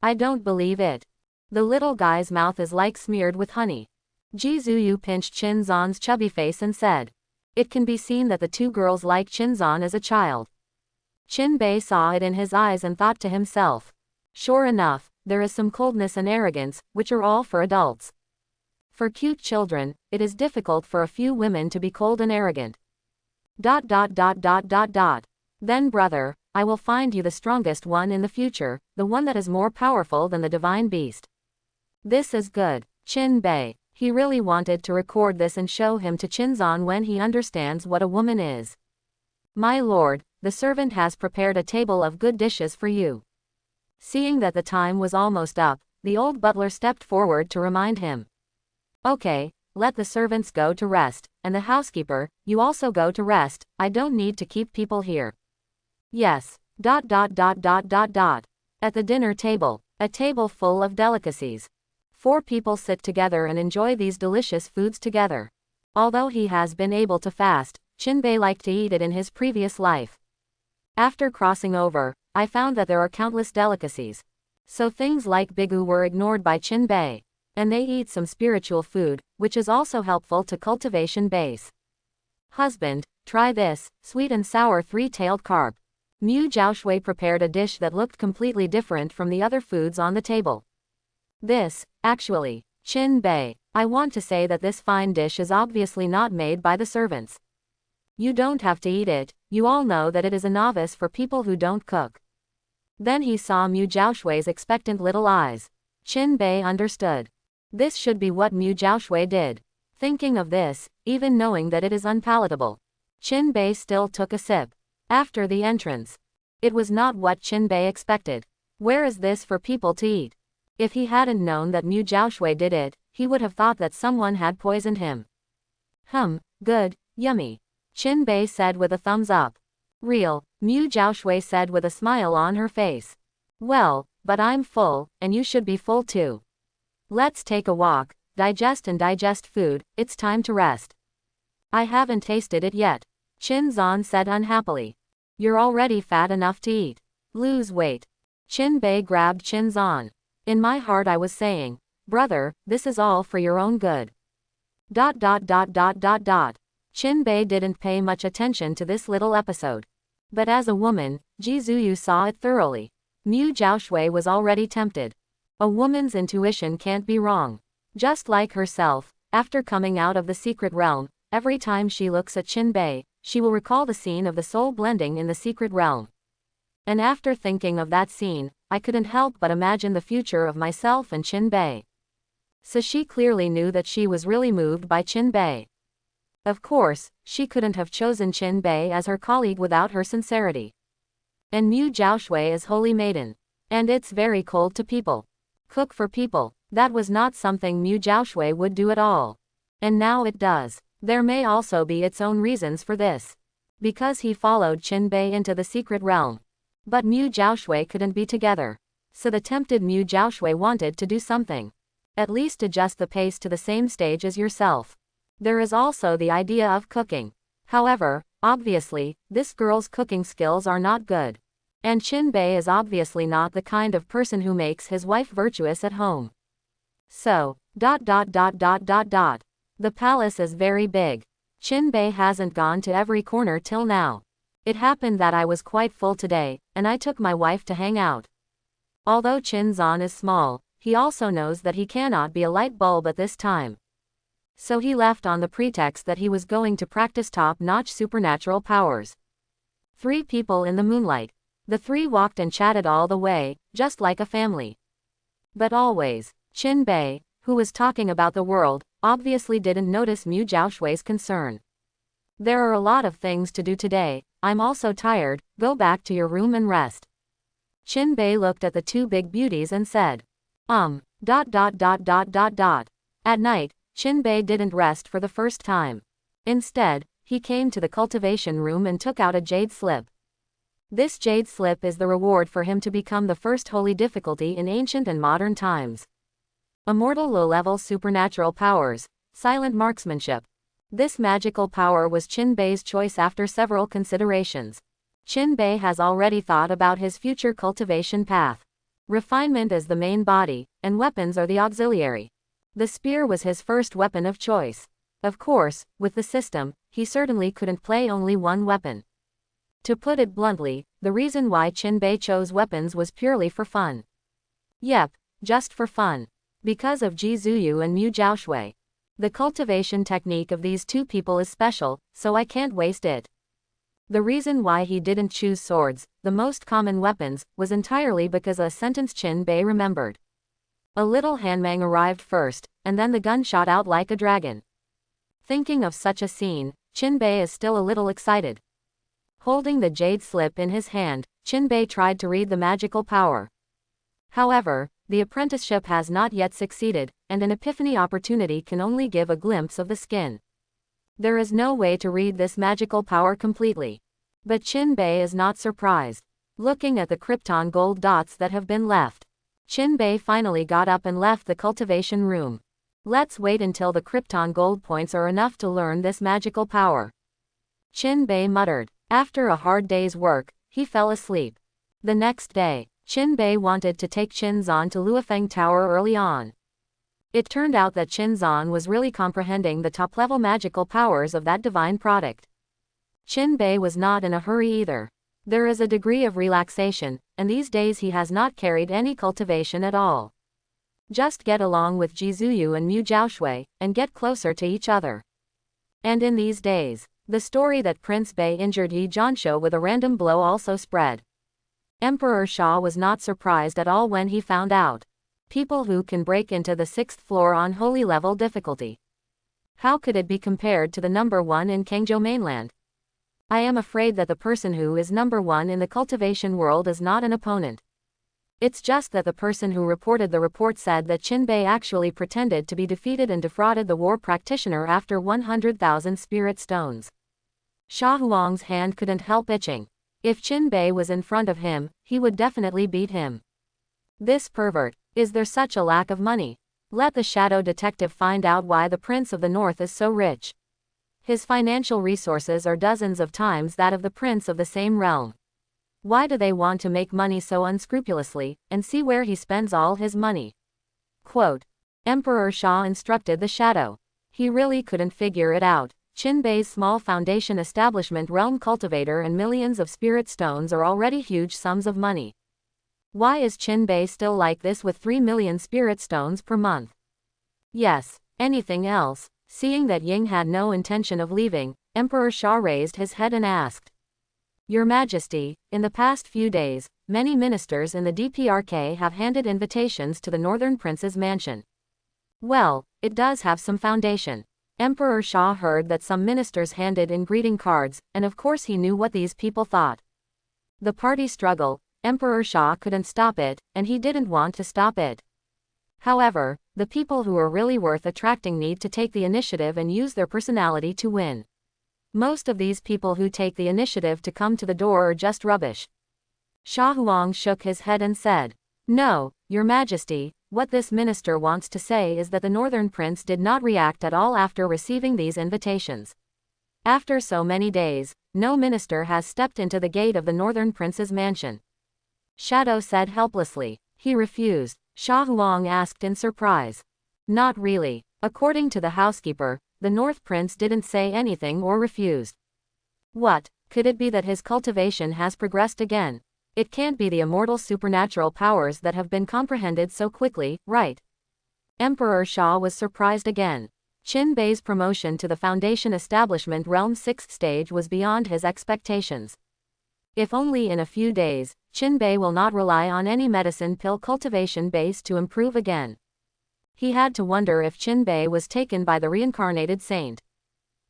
I don't believe it. The little guy's mouth is like smeared with honey. Ji Zuyu pinched Qin Zan's chubby face and said. It can be seen that the two girls like Qin Zan as a child. Qin Bei saw it in his eyes and thought to himself. Sure enough, there is some coldness and arrogance, which are all for adults. For cute children, it is difficult for a few women to be cold and arrogant. ... Then brother, I will find you the strongest one in the future, the one that is more powerful than the divine beast. This is good. Qin Bei. He really wanted to record this and show him to Qin Zan when he understands what a woman is. My lord, the servant has prepared a table of good dishes for you. Seeing that the time was almost up, the old butler stepped forward to remind him. Okay, let the servants go to rest, and the housekeeper, you also go to rest, I don't need to keep people here. Yes. At the dinner table, a table full of delicacies. 4 people sit together and enjoy these delicious foods together. Although he has been able to fast, Qin Bei liked to eat it in his previous life. After crossing over, I found that there are countless delicacies. So things like bigu were ignored by Qin Bei. And they eat some spiritual food, which is also helpful to cultivation base. Husband, try this, sweet and sour 3-tailed carp. Mu Zhaoshui prepared a dish that looked completely different from the other foods on the table. This, actually, Qin Bei, I want to say that this fine dish is obviously not made by the servants. You don't have to eat it, you all know that it is a novice for people who don't cook. Then he saw Mu Zhaoshui's expectant little eyes. Qin Bei understood. This should be what Mu Zhaoshui did. Thinking of this, even knowing that it is unpalatable, Qin Bei still took a sip. After the entrance. It was not what Qin Bei expected. Where is this for people to eat? If he hadn't known that Mu Zhaoshui did it, he would have thought that someone had poisoned him. Good, yummy. Qin Bei said with a thumbs up. Real, Mu Zhaoshui said with a smile on her face. Well, but I'm full, and you should be full too. Let's take a walk, digest food, it's time to rest. I haven't tasted it yet. Qin Zan said unhappily. You're already fat enough to eat. Lose weight. Qin Bei grabbed Qin Zan. In my heart I was saying, brother, this is all for your own good. Qin Bei didn't pay much attention to this little episode. But as a woman, Ji Zuyu saw it thoroughly. Mu Zhaoshui was already tempted. A woman's intuition can't be wrong. Just like herself, after coming out of the secret realm, every time she looks at Qin Bei, she will recall the scene of the soul blending in the secret realm. And after thinking of that scene, I couldn't help but imagine the future of myself and Qin Bei. So she clearly knew that she was really moved by Qin Bei. Of course, she couldn't have chosen Qin Bei as her colleague without her sincerity. And Mu Zhaoshui is holy maiden. And it's very cold to people. Cook for people, that was not something Mu Zhaoshui would do at all. And now it does. There may also be its own reasons for this. Because he followed Qin Bei into the secret realm. But Mu Zhaoshui couldn't be together. So the tempted Mu Zhaoshui wanted to do something. At least adjust the pace to the same stage as yourself. There is also the idea of cooking. However, obviously, this girl's cooking skills are not good. And Qin Bei is obviously not the kind of person who makes his wife virtuous at home. So, The palace is very big. Qin Bei hasn't gone to every corner till now. It happened that I was quite full today, and I took my wife to hang out. Although Qin Zan is small, he also knows that he cannot be a light bulb at this time. So he left on the pretext that he was going to practice top-notch supernatural powers. 3 people in the moonlight. The 3 walked and chatted all the way, just like a family. But always, Qin Bei, who was talking about the world, obviously didn't notice Mu Zhaoshui's concern. There are a lot of things to do today, I'm also tired, go back to your room and rest. Qin Bei looked at the 2 big beauties and said. At night, Qin Bei didn't rest for the first time. Instead, he came to the cultivation room and took out a jade slip. This jade slip is the reward for him to become the first holy difficulty in ancient and modern times. Immortal low-level supernatural powers, silent marksmanship. This magical power was Qin Bei's choice after several considerations. Qin Bei has already thought about his future cultivation path. Refinement is the main body, and weapons are the auxiliary. The spear was his first weapon of choice. Of course, with the system, he certainly couldn't play only one weapon. To put it bluntly, the reason why Qin Bei chose weapons was purely for fun. Yep, just for fun. Because of Ji Zuyu and Mu Jiaoshui. The cultivation technique of these two people is special, so I can't waste it. The reason why he didn't choose swords, the most common weapons, was entirely because a sentence Qin Bei remembered. A little handmang arrived first, and then the gun shot out like a dragon. Thinking of such a scene, Qin Bei is still a little excited. Holding the jade slip in his hand, Qin Bei tried to read the magical power. However, the apprenticeship has not yet succeeded, and an epiphany opportunity can only give a glimpse of the skin. There is no way to read this magical power completely. But Qin Bei is not surprised. Looking at the krypton gold dots that have been left, Qin Bei finally got up and left the cultivation room. Let's wait until the krypton gold points are enough to learn this magical power. Qin Bei muttered. After a hard day's work, he fell asleep. The next day, Qin Bei wanted to take Qin Zan to Luofeng Tower early on. It turned out that Qin Zan was really comprehending the top-level magical powers of that divine product. Qin Bei was not in a hurry either. There is a degree of relaxation, and these days he has not carried any cultivation at all. Just get along with Ji Zuyu and Mu Jiaoshui, and get closer to each other. And in these days, the story that Prince Bei injured Yi Jono with a random blow also spread. Emperor Sha was not surprised at all when he found out. People who can break into the 6th floor on holy level difficulty. How could it be compared to the number 1 in Kangzhou mainland? I am afraid that the person who is number 1 in the cultivation world is not an opponent. It's just that the person who reported the report said that Qin Bei actually pretended to be defeated and defrauded the war practitioner after 100,000 spirit stones. Sha Huang's hand couldn't help itching. If Qin Bei was in front of him, he would definitely beat him. This pervert, is there such a lack of money? Let the shadow detective find out why the Prince of the North is so rich. His financial resources are dozens of times that of the prince of the same realm. Why do they want to make money so unscrupulously, and see where he spends all his money? Quote. Emperor Sha instructed the shadow. He really couldn't figure it out. Qin Bei's small foundation establishment realm cultivator and millions of spirit stones are already huge sums of money. Why is Qin Bei still like this with 3 million spirit stones per month? Yes, anything else? Seeing that Ying had no intention of leaving, Emperor Sha raised his head and asked. Your Majesty, in the past few days, many ministers in the DPRK have handed invitations to the Northern Prince's mansion. Well, it does have some foundation. Emperor Sha heard that some ministers handed in greeting cards, and of course he knew what these people thought. The party struggle, Emperor Sha couldn't stop it, and he didn't want to stop it. However, the people who are really worth attracting need to take the initiative and use their personality to win. Most of these people who take the initiative to come to the door are just rubbish. Sha Huang shook his head and said, No, Your Majesty, what this minister wants to say is that the Northern Prince did not react at all after receiving these invitations. After so many days, no minister has stepped into the gate of the Northern Prince's mansion. Shadow said helplessly. He refused. Sha Huang asked in surprise. Not really. According to the housekeeper, the North Prince didn't say anything or refused. What, could it be that his cultivation has progressed again? It can't be the immortal supernatural powers that have been comprehended so quickly, right? Emperor Sha was surprised again. Qin Bei's promotion to the Foundation Establishment Realm's 6th stage was beyond his expectations. If only in a few days, Qin Bei will not rely on any medicine pill cultivation base to improve again. He had to wonder if Qin Bei was taken by the reincarnated saint.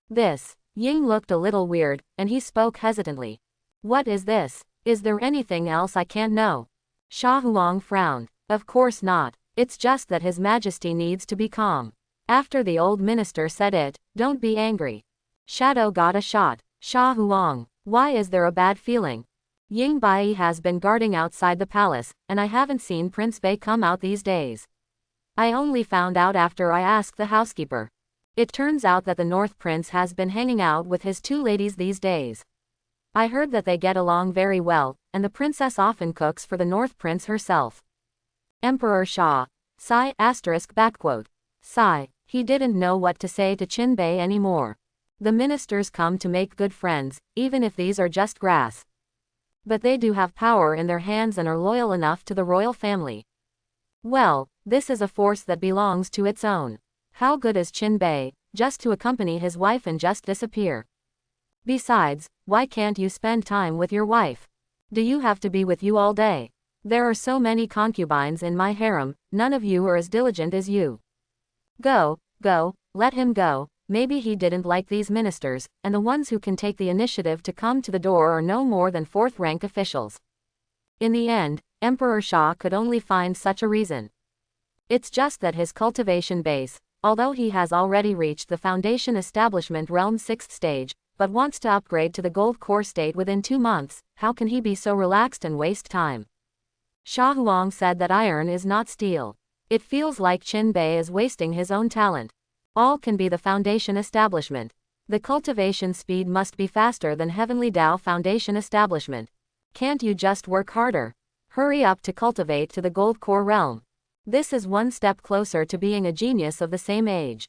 This, Ying looked a little weird, and he spoke hesitantly. What is this? Is there anything else I can't know? Sha Huang frowned. Of course not. It's just that His Majesty needs to be calm. After the old minister said it, don't be angry. Shadow got a shot. Sha Huang, why is there a bad feeling? Ying Bai has been guarding outside the palace, and I haven't seen Prince Bei come out these days. I only found out after I asked the housekeeper. It turns out that the North Prince has been hanging out with his two ladies these days. I heard that they get along very well, and the princess often cooks for the North Prince herself. Emperor Sha. Sigh, backquote. Sigh, he didn't know what to say to Qin Bei anymore. The ministers come to make good friends, even if these are just grass. But they do have power in their hands and are loyal enough to the royal family. Well, this is a force that belongs to its own. How good is Qin Bei, just to accompany his wife and just disappear? Besides, why can't you spend time with your wife? Do you have to be with you all day? There are so many concubines in my harem, none of you are as diligent as you. Go, let him go. Maybe he didn't like these ministers, and the ones who can take the initiative to come to the door are no more than fourth-rank officials. In the end, Emperor Sha could only find such a reason. It's just that his cultivation base, although he has already reached the foundation establishment realm 6th stage, but wants to upgrade to the gold core state within 2 months, how can he be so relaxed and waste time? Sha Huang said that iron is not steel. It feels like Qin Bei is wasting his own talent. All can be the foundation establishment. The cultivation speed must be faster than Heavenly Dao Foundation establishment. Can't you just work harder? Hurry up to cultivate to the gold core realm. This is one step closer to being a genius of the same age.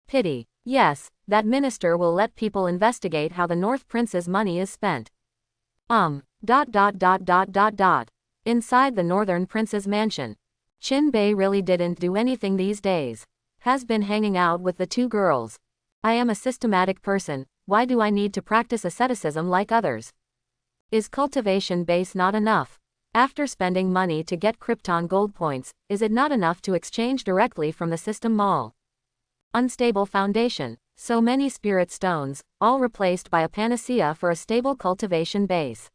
Pity. Yes, that minister will let people investigate how the North Prince's money is spent. Inside the Northern Prince's mansion. Qin Bei really didn't do anything these days. Has been hanging out with the two girls. I am a systematic person, why do I need to practice asceticism like others? Is cultivation base not enough? After spending money to get Krypton gold points, is it not enough to exchange directly from the system mall? Unstable foundation. So many spirit stones, all replaced by a panacea for a stable cultivation base.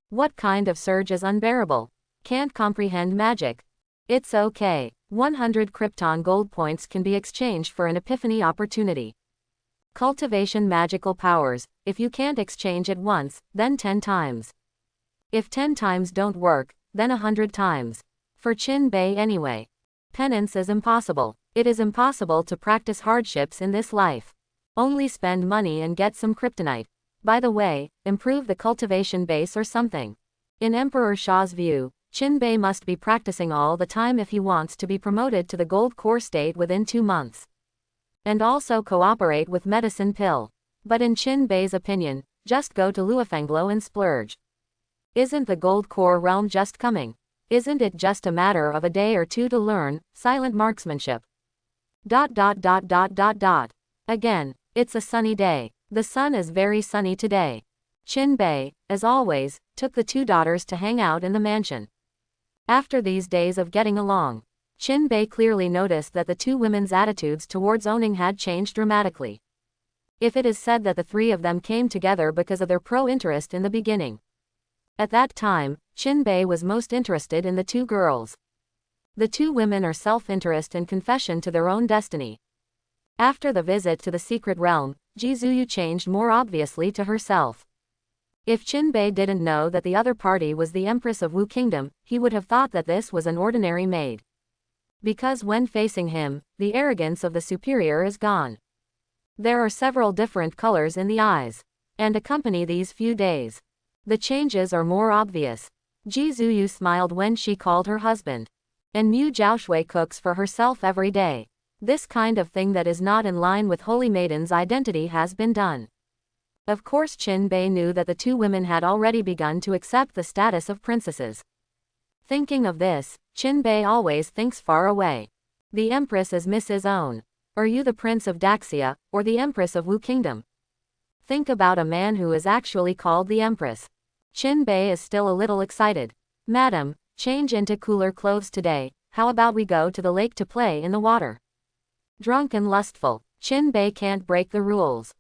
What kind of surge is unbearable? Can't comprehend magic. It's okay. 100 Krypton gold points can be exchanged for an epiphany opportunity. Cultivation magical powers, if you can't exchange it once, then 10 times. If 10 times don't work, then 100 times. For Qin Bei anyway. Penance is impossible. It is impossible to practice hardships in this life. Only spend money and get some kryptonite. By the way, improve the cultivation base or something. In Emperor Sha's view, Qin Bei must be practicing all the time if he wants to be promoted to the gold core state within 2 months. And also cooperate with Medicine Pill. But in Qin Bei's opinion, just go to Luofenglo and splurge. Isn't the gold core realm just coming? Isn't it just a matter of a day or two to learn silent marksmanship? Again, it's a sunny day. The sun is very sunny today. Qin Bei, as always, took the two daughters to hang out in the mansion. After these days of getting along, Qin Bei clearly noticed that the two women's attitudes towards owning had changed dramatically. If it is said that the three of them came together because of their pro-interest in the beginning. At that time, Qin Bei was most interested in the two girls. The two women are self-interest and confession to their own destiny. After the visit to the secret realm, Ji Zuyu changed more obviously to herself. If Qin Bei didn't know that the other party was the Empress of Wu Kingdom, he would have thought that this was an ordinary maid. Because when facing him, the arrogance of the superior is gone. There are several different colors in the eyes. And accompany these few days. The changes are more obvious. Ji Zuyu smiled when she called her husband. And Mu Jiaoshui cooks for herself every day. This kind of thing that is not in line with Holy Maiden's identity has been done. Of course Qin Bei knew that the two women had already begun to accept the status of princesses. Thinking of this, Qin Bei always thinks far away. The Empress is Mrs. Own. Are you the Prince of Daxia, or the Empress of Wu Kingdom? Think about a man who is actually called the Empress. Qin Bei is still a little excited. Madam, change into cooler clothes today, how about we go to the lake to play in the water? Drunk and lustful, Qin Bei can't break the rules.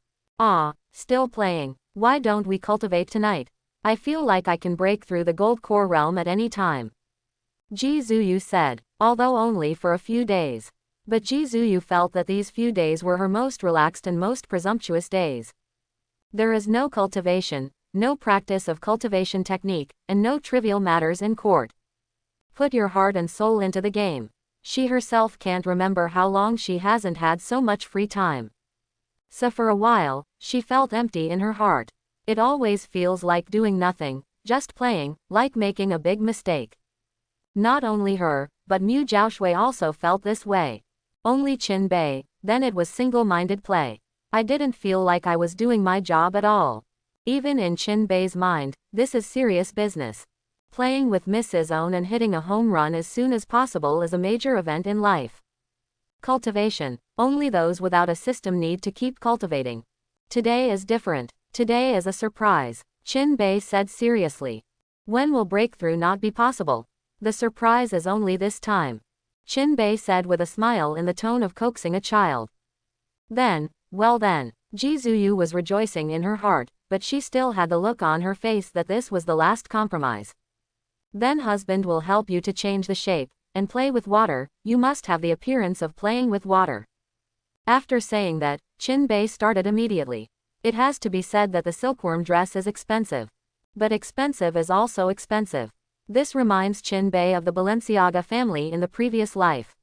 Still playing. Why don't we cultivate tonight? I feel like I can break through the gold core realm at any time. Ji Zuyu said. although only for a few days. But Ji Zuyu felt that these few days were her most relaxed and most presumptuous days. There is no cultivation, no practice of cultivation technique, and no trivial matters in court. Put your heart and soul into the game. She herself can't remember how long she hasn't had so much free time. So for a while, she felt empty in her heart. It always feels like doing nothing, just playing, like making a big mistake. Not only her, but Mu Jiaoshui also felt this way. Only Qin Bei, then it was single-minded play. I didn't feel like I was doing my job at all. Even in Qin Bei's mind, this is serious business. Playing with Mrs. Own and hitting a home run as soon as possible is a major event in life. Cultivation. Only those without a system need to keep cultivating. Today is different. Today is a surprise, Qin Bei said seriously. When will breakthrough not be possible? The surprise is only this time, Qin Bei said with a smile in the tone of coaxing a child. Then, well then, Ji Zuyu was rejoicing in her heart, but she still had the look on her face that this was the last compromise. Then husband will help you to change the shape, and play with water, you must have the appearance of playing with water. After saying that, Qin Bei started immediately. It has to be said that the silkworm dress is expensive. But expensive is also expensive. This reminds Qin Bei of the Balenciaga family in the previous life.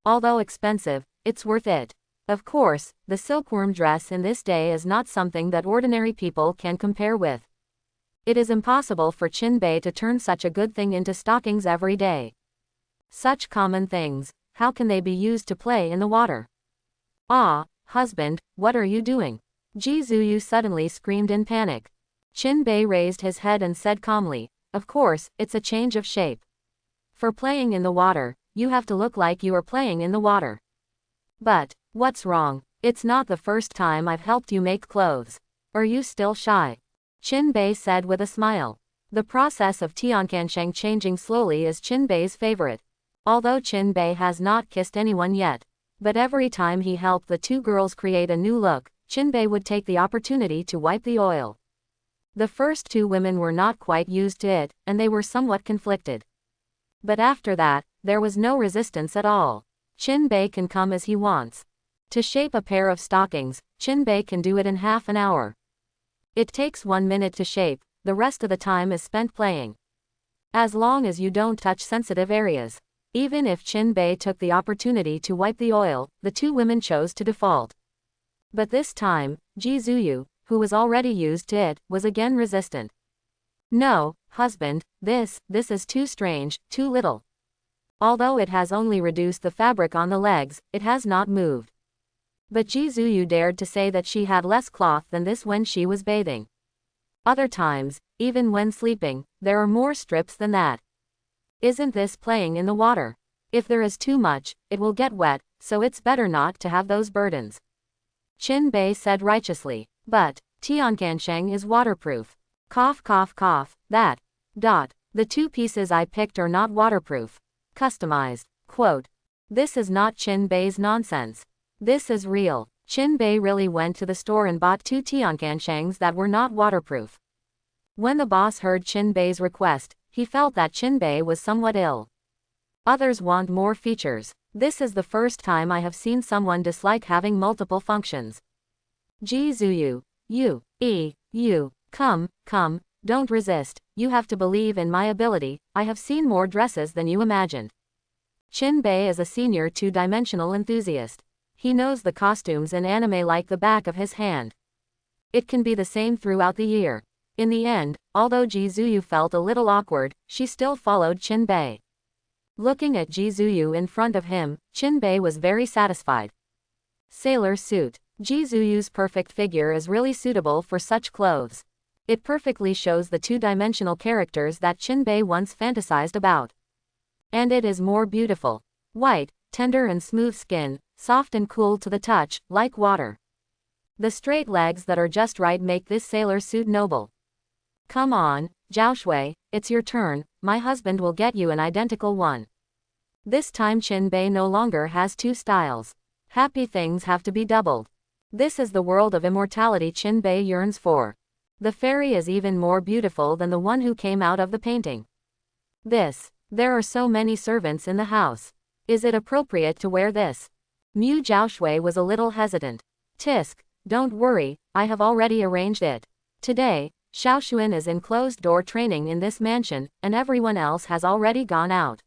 Although expensive, it's worth it. Of course, the silkworm dress in this day is not something that ordinary people can compare with. It is impossible for Qin Bei to turn such a good thing into stockings every day. Such common things, how can they be used to play in the water? Ah, husband, what are you doing? Ji Zuyu suddenly screamed in panic. Qin Bei raised his head and said calmly, of course, it's a change of shape. For playing in the water, you have to look like you are playing in the water. But, what's wrong? It's not the first time I've helped you make clothes. Are you still shy? Qin Bei said with a smile. The process of Tianquansheng changing slowly is Qin Bei's favorite. Although Qin Bei has not kissed anyone yet, but every time he helped the two girls create a new look, Qin Bei would take the opportunity to wipe the oil. The first two women were not quite used to it, and they were somewhat conflicted. But after that, there was no resistance at all. Qin Bei can come as he wants. To shape a pair of stockings, Qin Bei can do it in half an hour. It takes 1 minute to shape, the rest of the time is spent playing. As long as you don't touch sensitive areas. Even if Qin Bei took the opportunity to wipe the oil, the two women chose to default. But this time, Ji Zuyu, who was already used to it, was again resistant. No, husband, this is too strange, too little. Although it has only reduced the fabric on the legs, it has not moved. But Ji Zuyu dared to say that she had less cloth than this when she was bathing. Other times, even when sleeping, there are more strips than that. Isn't this playing in the water? If there is too much, it will get wet, so it's better not to have those burdens. Qin Bei said righteously. But, Tianquansheng is waterproof. Cough cough cough, that. The two pieces I picked are not waterproof. Customized. Quote. This is not Qin Bei's nonsense. This is real. Qin Bei really went to the store and bought 2 Tianquanshengs that were not waterproof. When the boss heard Qin Bei's request, he felt that Qin Bei was somewhat ill. Others want more features. This is the first time I have seen someone dislike having multiple functions. Ji Zuyu, you, come, don't resist, you have to believe in my ability, I have seen more dresses than you imagined. Qin Bei is a senior two-dimensional enthusiast. He knows the costumes in anime like the back of his hand. It can be the same throughout the year. In the end, although Ji Zuyu felt a little awkward, she still followed Qin Bei. Looking at Ji Zuyu in front of him, Qin Bei was very satisfied. Sailor suit. Ji Zuyu's perfect figure is really suitable for such clothes. It perfectly shows the two-dimensional characters that Qin Bei once fantasized about. And it is more beautiful. White, tender and smooth skin, soft and cool to the touch, like water. The straight legs that are just right make this sailor suit noble. Come on, Jiaoshui, it's your turn, my husband will get you an identical one. This time Qin Bei no longer has 2 styles. Happy things have to be doubled. This is the world of immortality Qin Bei yearns for. The fairy is even more beautiful than the one who came out of the painting. This There are so many servants in the house. Is it appropriate to wear this? Mu Zhaoshui was a little hesitant. Tisk, don't worry, I have already arranged it. Today, Xiaoshuan is in closed-door training in this mansion, and everyone else has already gone out.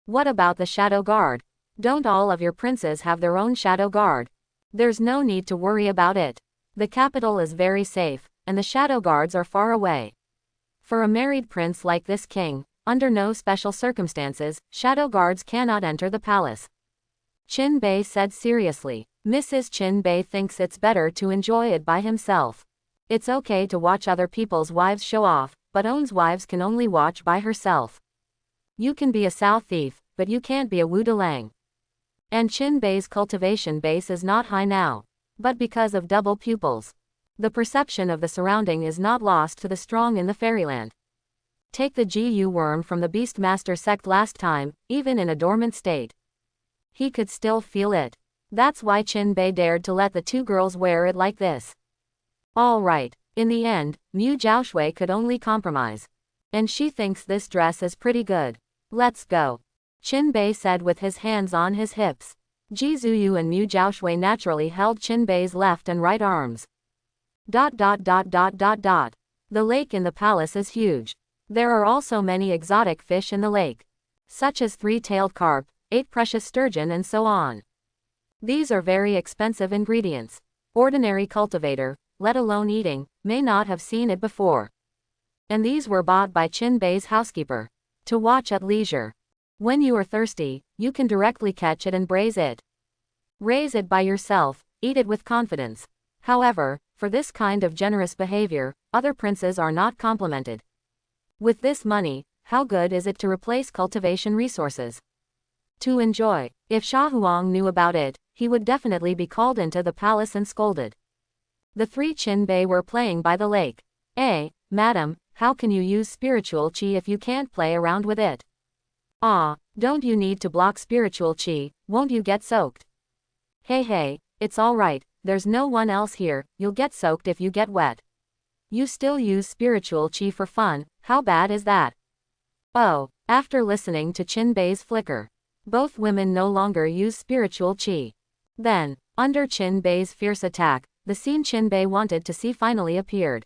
What about the shadow guard? Don't all of your princes have their own shadow guard? There's no need to worry about it. The capital is very safe, and the shadow guards are far away. For a married prince like this king, under no special circumstances, shadow guards cannot enter the palace. Qin Bei said seriously. Mrs. Qin Bei thinks it's better to enjoy it by himself. It's okay to watch other people's wives show off, but own's wives can only watch by herself. You can be a Sao thief, but you can't be a Wu Delang. And Qin Bei's cultivation base is not high now. But because of double pupils, the perception of the surrounding is not lost to the strong in the fairyland. Take the Gu worm from the Beastmaster sect last time, even in a dormant state. He could still feel it. That's why Qin Bei dared to let the two girls wear it like this. All right, in the end, Mu Zhaoshui could only compromise. And she thinks this dress is pretty good. Let's go. Qin Bei said with his hands on his hips. Ji Zuyu and Mu Zhaoshui naturally held Qin Bei's left and right arms. The lake in the palace is huge. There are also many exotic fish in the lake, such as 3-tailed carp, 8 precious sturgeon and so on. These are very expensive ingredients. Ordinary cultivator, let alone eating, may not have seen it before. And these were bought by Qin Bei's housekeeper, to watch at leisure. When you are thirsty, you can directly catch it and braise it. Raise it by yourself, eat it with confidence. However, for this kind of generous behavior, other princes are not complimented. With this money, how good is it to replace cultivation resources? To enjoy. If Xia Huang knew about it, he would definitely be called into the palace and scolded. The three Qin Bei were playing by the lake. Madam, how can you use spiritual qi if you can't play around with it? Ah, don't you need to block spiritual qi, won't you get soaked? Hey, it's alright, there's no one else here, you'll get soaked if you get wet. You still use spiritual qi for fun, how bad is that? Oh, after listening to Qin Bei's flicker, both women no longer use spiritual qi. Then, under Qin Bei's fierce attack, the scene Qin Bei wanted to see finally appeared.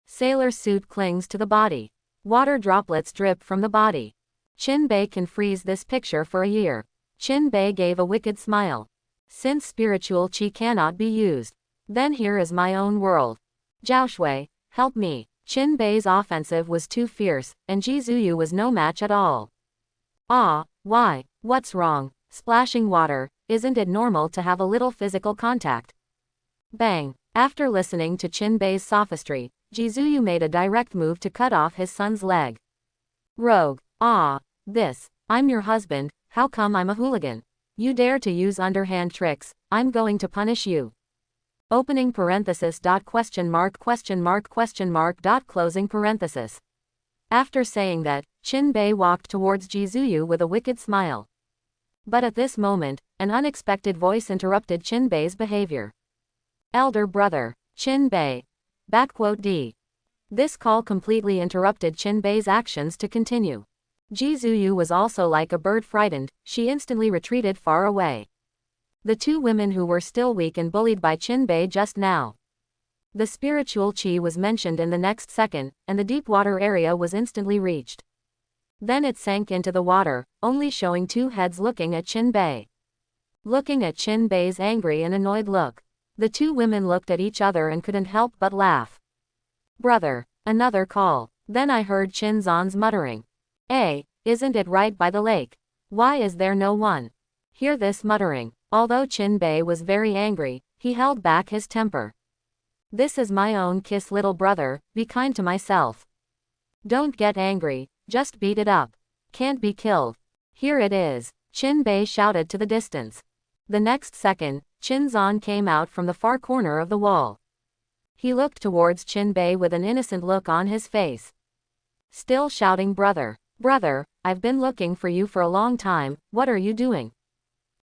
Sailor suit clings to the body. Water droplets drip from the body. Qin Bei can freeze this picture for a year. Qin Bei gave a wicked smile. Since spiritual qi cannot be used, then here is my own world. Zhaoshui, help me. Qin Bei's offensive was too fierce, and Ji Zuyu was no match at all. Ah, why? What's wrong? Splashing water, isn't it normal to have a little physical contact? Bang! After listening to Qin Bei's sophistry, Ji Zuyu made a direct move to cut off his son's leg. Rogue! Ah! I'm your husband, how come I'm a hooligan? You dare to use underhand tricks, I'm going to punish you. Opening parenthesis question mark closing parenthesis. After saying that, Qin Bei walked towards Ji Zuyu with a wicked smile. But at this moment, an unexpected voice interrupted Qin Bei's behavior. Elder brother, Qin Bei. D. This call completely interrupted Qin Bei's actions to continue. Ji Zuyu was also like a bird frightened, she instantly retreated far away. The two women who were still weak and bullied by Qin Bei just now. The spiritual qi was mentioned in the next second, and the deep water area was instantly reached. Then it sank into the water, only showing two heads looking at Qin Bei. Looking at Qin Bei's angry and annoyed look, the two women looked at each other and couldn't help but laugh. Brother, another call. Then I heard Qin Zan's muttering. Isn't it right by the lake? Why is there no one? Hear this muttering. Although Qin Bei was very angry, he held back his temper. This is my own kiss, little brother, be kind to myself. Don't get angry, just beat it up. Can't be killed. Here it is, Qin Bei shouted to the distance. The next second, Qin Zan came out from the far corner of the wall. He looked towards Qin Bei with an innocent look on his face. Still shouting, brother, I've been looking for you for a long time, what are you doing?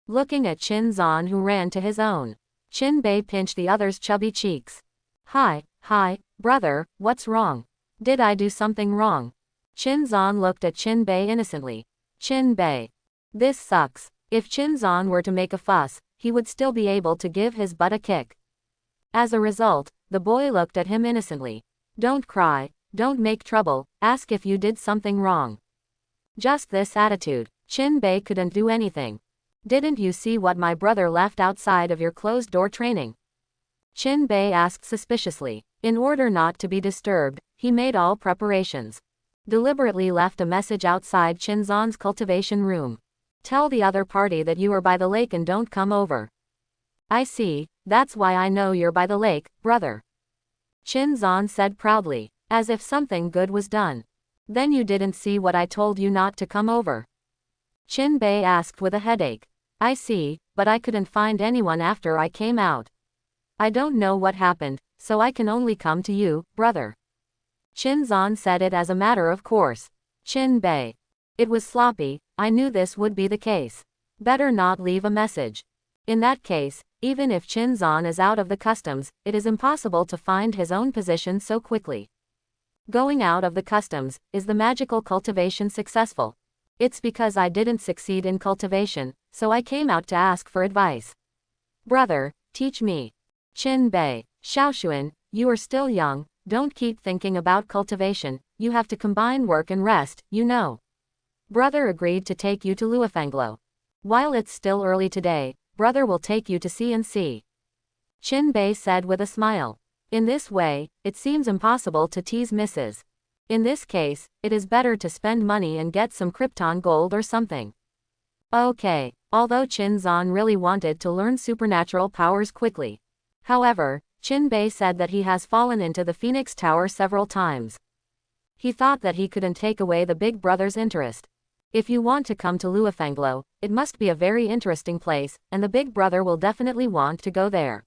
Looking at Qin Zan, who ran to his own. Qin Bei pinched the other's chubby cheeks. Hi, brother, what's wrong? Did I do something wrong? Qin Zan looked at Qin Bei innocently. Qin Bei. This sucks. If Qin Zan were to make a fuss, he would still be able to give his butt a kick. As a result, the boy looked at him innocently. Don't cry, don't make trouble, ask if you did something wrong. Just this attitude. Qin Bei couldn't do anything. Didn't you see what my brother left outside of your closed-door training? Qin Bei asked suspiciously. In order not to be disturbed, he made all preparations. Deliberately left a message outside Qin Zan's cultivation room. Tell the other party that you are by the lake and don't come over. I see, that's why I know you're by the lake, brother. Qin Zan said proudly, as if something good was done. Then you didn't see what I told you not to come over? Qin Bei asked with a headache. I see, but I couldn't find anyone after I came out. I don't know what happened, so I can only come to you, brother. Qin Zan said it as a matter of course. Qin Bei. It was sloppy, I knew this would be the case. Better not leave a message. In that case, even if Qin Zan is out of the customs, it is impossible to find his own position so quickly. Going out of the customs, is the magical cultivation successful? It's because I didn't succeed in cultivation, so I came out to ask for advice. Brother, teach me. Qin Bei. Xiaoshuan, you are still young, don't keep thinking about cultivation, you have to combine work and rest, you know. Brother agreed to take you to Luofanglo. While it's still early today, brother will take you to C&C. Qin Bei said with a smile. In this way, it seems impossible to tease Mrs. In this case, it is better to spend money and get some Krypton gold or something. Okay, although Qin Zan really wanted to learn supernatural powers quickly. However, Qin Bei said that he has fallen into the Phoenix Tower several times. He thought that he couldn't take away the big brother's interest. If you want to come to Luofanglo, it must be a very interesting place, and the big brother will definitely want to go there.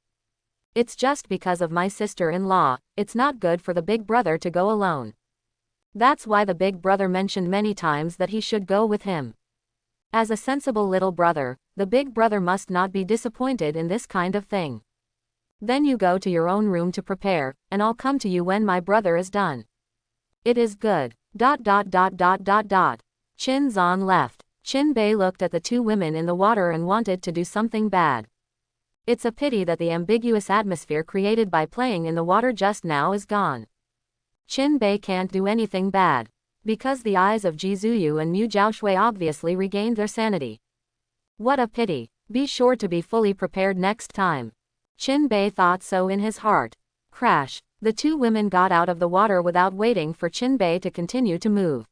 It's just because of my sister-in-law, it's not good for the big brother to go alone. That's why the big brother mentioned many times that he should go with him. As a sensible little brother, the big brother must not be disappointed in this kind of thing. Then you go to your own room to prepare, and I'll come to you when my brother is done. It is good. Qin Zan left. Qin Bei looked at the two women in the water and wanted to do something bad. It's a pity that the ambiguous atmosphere created by playing in the water just now is gone. Qin Bei can't do anything bad. Because the eyes of Ji Zuyu and Mu Jiaoshui obviously regained their sanity. What a pity. Be sure to be fully prepared next time. Qin Bei thought so in his heart. Crash. The two women got out of the water without waiting for Qin Bei to continue to move.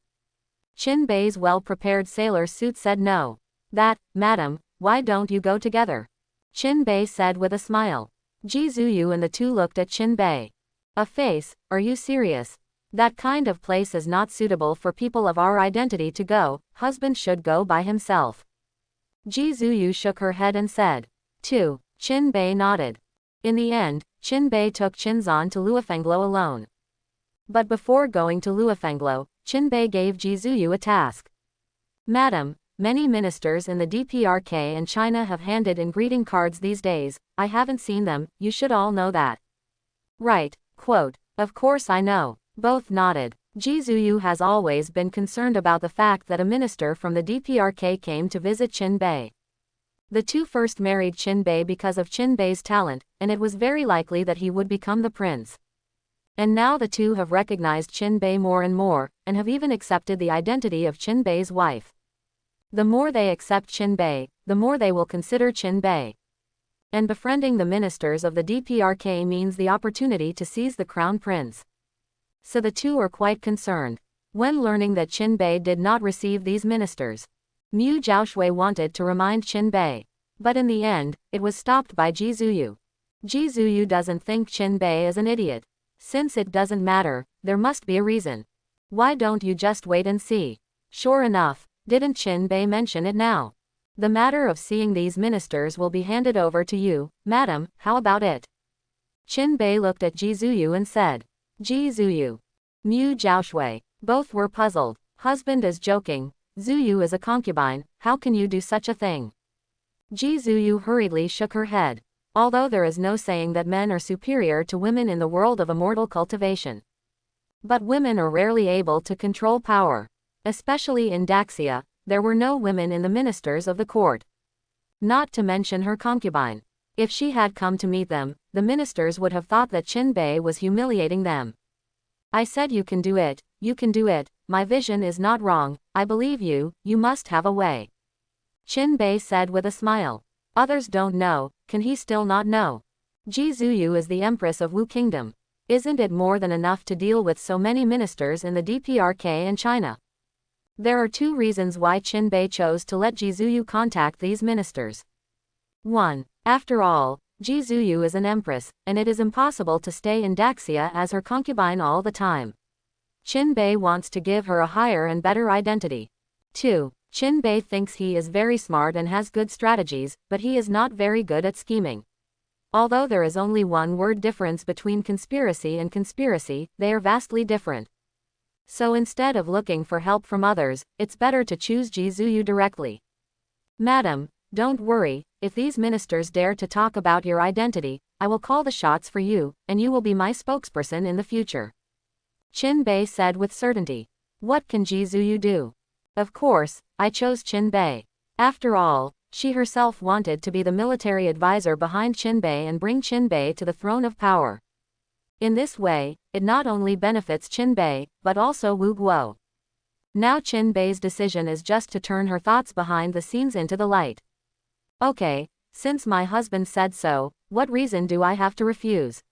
Qin Bei's well-prepared sailor suit said no. Madam, why don't you go together? Qin Bei said with a smile. Ji Zuyu and the two looked at Qin Bei. A face, are you serious? That kind of place is not suitable for people of our identity to go, husband should go by himself. Ji Zuyu shook her head and said. 2. Qin Bei nodded. In the end, Qin Bei took Qin Zan to Luofanglo alone. But before going to Luofanglo, Qin Bei gave Ji Zuyu a task. Madam, many ministers in the DPRK and China have handed in greeting cards these days, I haven't seen them, you should all know that. Right, quote, of course I know. Both nodded. Ji Zuyu has always been concerned about the fact that a minister from the DPRK came to visit Qin Bei. The two first married Qin Bei because of Qin Bei's talent, and it was very likely that he would become the prince. And now the two have recognized Qin Bei more and more, and have even accepted the identity of Qin Bei's wife. The more they accept Qin Bei, the more they will consider Qin Bei. And befriending the ministers of the DPRK means the opportunity to seize the crown prince. So the two are quite concerned. When learning that Qin Bei did not receive these ministers, Mu Jiaoshui wanted to remind Qin Bei. But in the end, it was stopped by Ji Zuyu. Ji Zuyu doesn't think Qin Bei is an idiot. Since it doesn't matter, there must be a reason. Why don't you just wait and see? Sure enough, didn't Qin Bei mention it now? The matter of seeing these ministers will be handed over to you, madam, how about it? Qin Bei looked at Ji Zuyu and said. Ji Zuyu. Mu Jiaoshui. Both were puzzled. Husband is joking. Zuyu is a concubine, how can you do such a thing? Ji Zuyu hurriedly shook her head. Although there is no saying that men are superior to women in the world of immortal cultivation. But women are rarely able to control power. Especially in Daxia, there were no women in the ministers of the court. Not to mention her concubine. If she had come to meet them, the ministers would have thought that Qinbei was humiliating them. I said you can do it, my vision is not wrong, I believe you, you must have a way. Qinbei said with a smile. Others don't know, can he still not know? Ji Zuyu is the empress of Wu Kingdom. Isn't it more than enough to deal with so many ministers in the DPRK and China? There are two reasons why Qinbei chose to let Ji Zuyu contact these ministers. 1. After all, Ji Zuyu is an empress, and it is impossible to stay in Daxia as her concubine all the time. Qinbei wants to give her a higher and better identity. 2. Qinbei thinks he is very smart and has good strategies, but he is not very good at scheming. Although there is only one word difference between conspiracy and conspiracy, they are vastly different. So instead of looking for help from others, it's better to choose Ji Zuyu directly. Madam, don't worry, if these ministers dare to talk about your identity, I will call the shots for you, and you will be my spokesperson in the future. Qinbei said with certainty. What can Ji Zuyu do? Of course, I chose Qinbei. After all, she herself wanted to be the military advisor behind Qinbei and bring Qinbei to the throne of power. In this way, it not only benefits Qinbei, but also Wu Guo. Now Qinbei's decision is just to turn her thoughts behind the scenes into the light. Okay, since my husband said so, what reason do I have to refuse?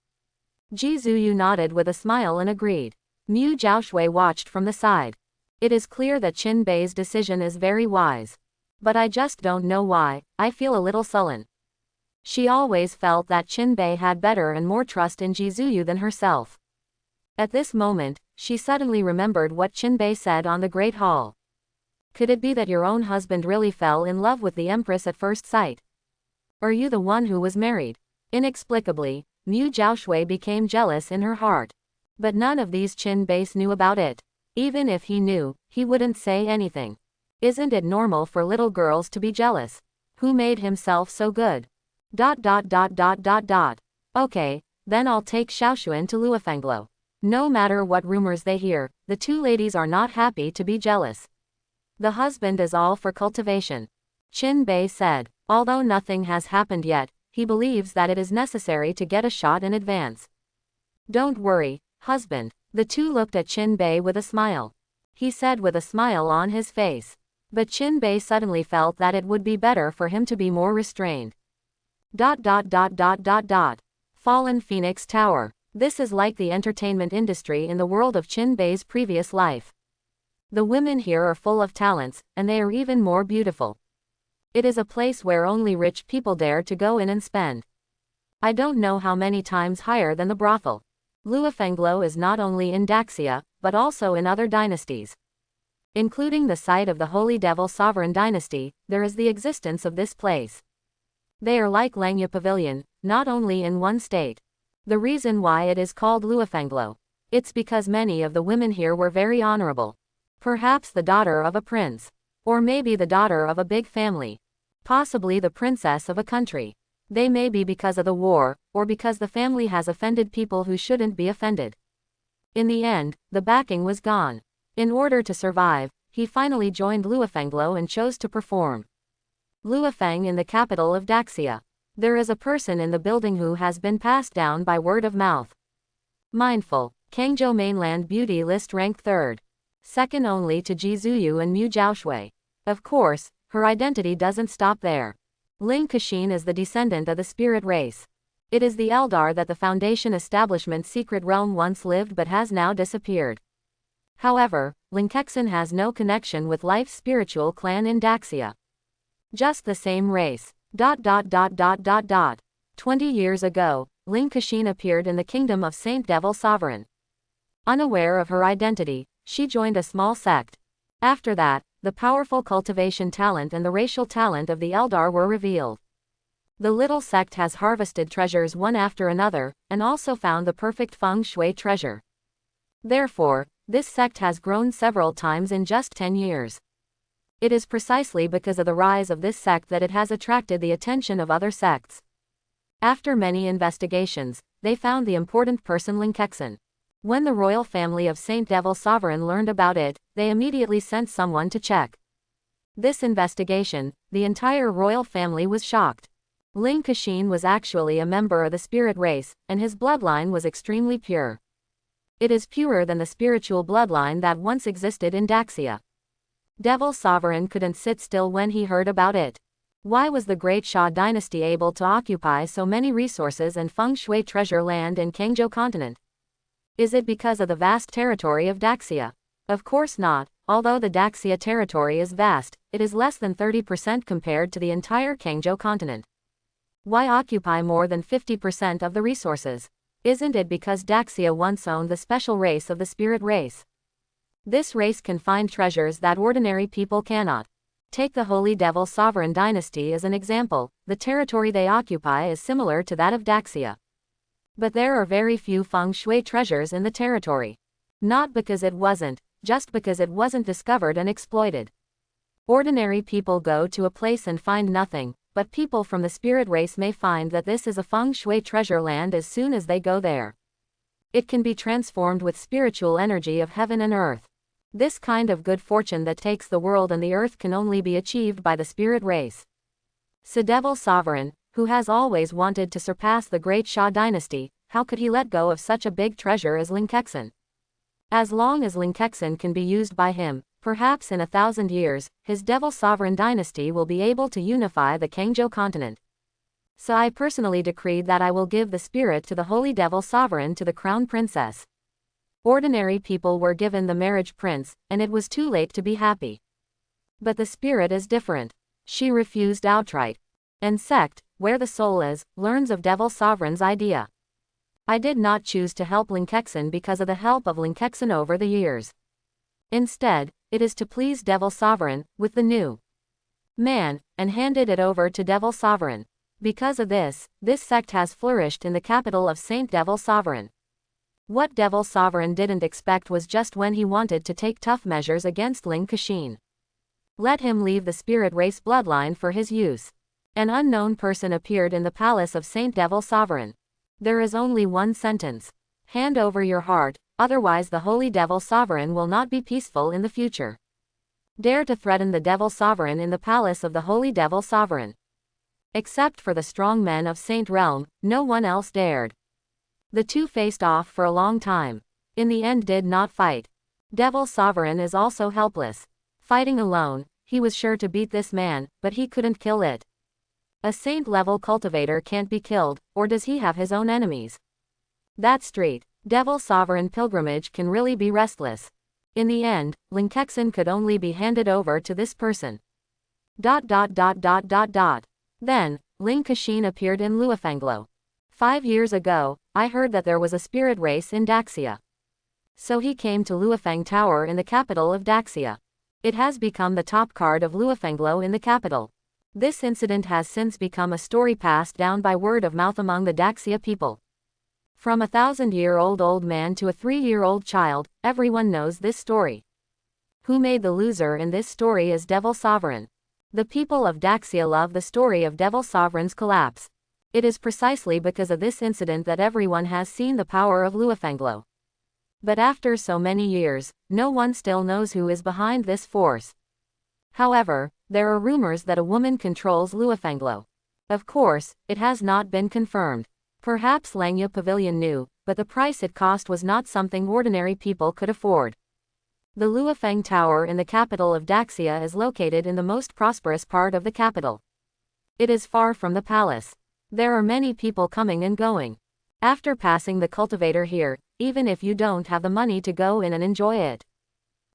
Ji Zuyu nodded with a smile and agreed. Mu Zhaoshui watched from the side. It is clear that Qinbei's decision is very wise. But I just don't know why, I feel a little sullen. She always felt that Qinbei had better and more trust in Ji Zuyu than herself. At this moment, she suddenly remembered what Qinbei said on the Great Hall. Could it be that your own husband really fell in love with the Empress at first sight? Are you the one who was married? Inexplicably, Mu Zhaoshui became jealous in her heart. But none of these Qinbei knew about it. Even if he knew, he wouldn't say anything. Isn't it normal for little girls to be jealous? Who made himself so good? ... Okay, then I'll take Xiaoxuan to Luofenglo. No matter what rumors they hear, the two ladies are not happy to be jealous. The husband is all for cultivation. Qinbei said. Although nothing has happened yet, he believes that it is necessary to get a shot in advance. Don't worry, husband. The two looked at Qinbei with a smile. He said with a smile on his face. But Qinbei suddenly felt that it would be better for him to be more restrained. ... Fallen Phoenix Tower. This is like the entertainment industry in the world of Qinbei's previous life. The women here are full of talents, and they are even more beautiful. It is a place where only rich people dare to go in and spend. I don't know how many times higher than the brothel. Luofenglo is not only in Daxia, but also in other dynasties. Including the site of the Holy Devil Sovereign Dynasty, there is the existence of this place. They are like Langya Pavilion, not only in one state. The reason why it is called Luofenglo. It's because many of the women here were very honorable. Perhaps the daughter of a prince. Or maybe the daughter of a big family. Possibly the princess of a country. They may be because of the war, or because the family has offended people who shouldn't be offended. In the end, the backing was gone. In order to survive, he finally joined Luofenglo and chose to perform. Luofeng in the capital of Daxia. There is a person in the building who has been passed down by word of mouth. Mindful, Kangzhou Mainland Beauty List ranked 3rd. Second only to Ji Zuyu and Mu Zhaoshui. Of course, her identity doesn't stop there. Ling Kexin is the descendant of the spirit race. It is the Eldar that the Foundation establishment's secret realm once lived but has now disappeared. However, Ling Kexin has no connection with life's spiritual clan in Daxia. Just the same race. ... 20 years ago, Ling Kexin appeared in the kingdom of Saint Devil Sovereign. Unaware of her identity, she joined a small sect. After that, the powerful cultivation talent and the racial talent of the Eldar were revealed. The little sect has harvested treasures one after another, and also found the perfect feng shui treasure. Therefore, this sect has grown several times in just 10 years. It is precisely because of the rise of this sect that it has attracted the attention of other sects. After many investigations, they found the important person Ling Kexin. When the royal family of Saint Devil Sovereign learned about it, they immediately sent someone to check this investigation. The entire royal family was shocked. Ling Kashin was actually a member of the spirit race, and his bloodline was extremely pure. It is purer than the spiritual bloodline that once existed in Daxia. Devil Sovereign couldn't sit still when he heard about it. Why was the Great Xia dynasty able to occupy so many resources and feng shui treasure land in Kangzhou continent? Is it because of the vast territory of Daxia? Of course not. Although the Daxia territory is vast, it is less than 30% compared to the entire Kangzhou continent. Why occupy more than 50% of the resources? Isn't it because Daxia once owned the special race of the spirit race? This race can find treasures that ordinary people cannot. Take the Holy Devil Sovereign dynasty as an example. The territory they occupy is similar to that of Daxia. But there are very few feng shui treasures in the territory. Not because it wasn't, just because it wasn't discovered and exploited. Ordinary people go to a place and find nothing, but people from the spirit race may find that this is a feng shui treasure land as soon as they go there. It can be transformed with spiritual energy of heaven and earth. This kind of good fortune that takes the world and the earth can only be achieved by the spirit race. So Devil Sovereign, who has always wanted to surpass the Great Xia dynasty, how could he let go of such a big treasure as Linkexin? As long as Linkexin can be used by him, perhaps in 1,000 years, his Devil Sovereign dynasty will be able to unify the Kangzhou continent. So I personally decreed that I will give the spirit to the Holy Devil Sovereign to the Crown Princess. Ordinary people were given the marriage prince, and it was too late to be happy. But the spirit is different. She refused outright. And sect, where the soul is, learns of Devil Sovereign's idea. I did not choose to help Linkexin because of the help of Linkexin over the years. Instead, it is to please Devil Sovereign, with the new man, and handed it over to Devil Sovereign. Because of this sect has flourished in the capital of Saint Devil Sovereign. What Devil Sovereign didn't expect was just when he wanted to take tough measures against Ling Kashin. Let him leave the spirit race bloodline for his use. An unknown person appeared in the palace of Saint Devil Sovereign. There is only one sentence. Hand over your heart, otherwise the Holy Devil Sovereign will not be peaceful in the future. Dare to threaten the Devil Sovereign in the palace of the Holy Devil Sovereign. Except for the strong men of Saint Realm, no one else dared. The two faced off for a long time. In the end did not fight. Devil Sovereign is also helpless. Fighting alone, he was sure to beat this man, but he couldn't kill it. A saint-level cultivator can't be killed, or does he have his own enemies? That street, Devil Sovereign pilgrimage can really be restless. In the end, Linkexin could only be handed over to this person. Then, Ling Kashin appeared in Luofenglo. 5 years ago, I heard that there was a spirit race in Daxia. So he came to Luofeng Tower in the capital of Daxia. It has become the top card of Luofenglo in the capital. This incident has since become a story passed down by word of mouth among the Daxia people. From a 1,000-year-old old man to a 3-year-old child, everyone knows this story. Who made the loser in this story is Devil Sovereign. The people of Daxia love the story of Devil Sovereign's collapse. It is precisely because of this incident that everyone has seen the power of Luofenglo. But after so many years, no one still knows who is behind this force. However, there are rumors that a woman controls Luofenglo. Of course, it has not been confirmed. Perhaps Langya Pavilion knew, but the price it cost was not something ordinary people could afford. The Luofeng Tower in the capital of Daxia is located in the most prosperous part of the capital. It is far from the palace. There are many people coming and going. After passing the cultivator here, even if you don't have the money to go in and enjoy it.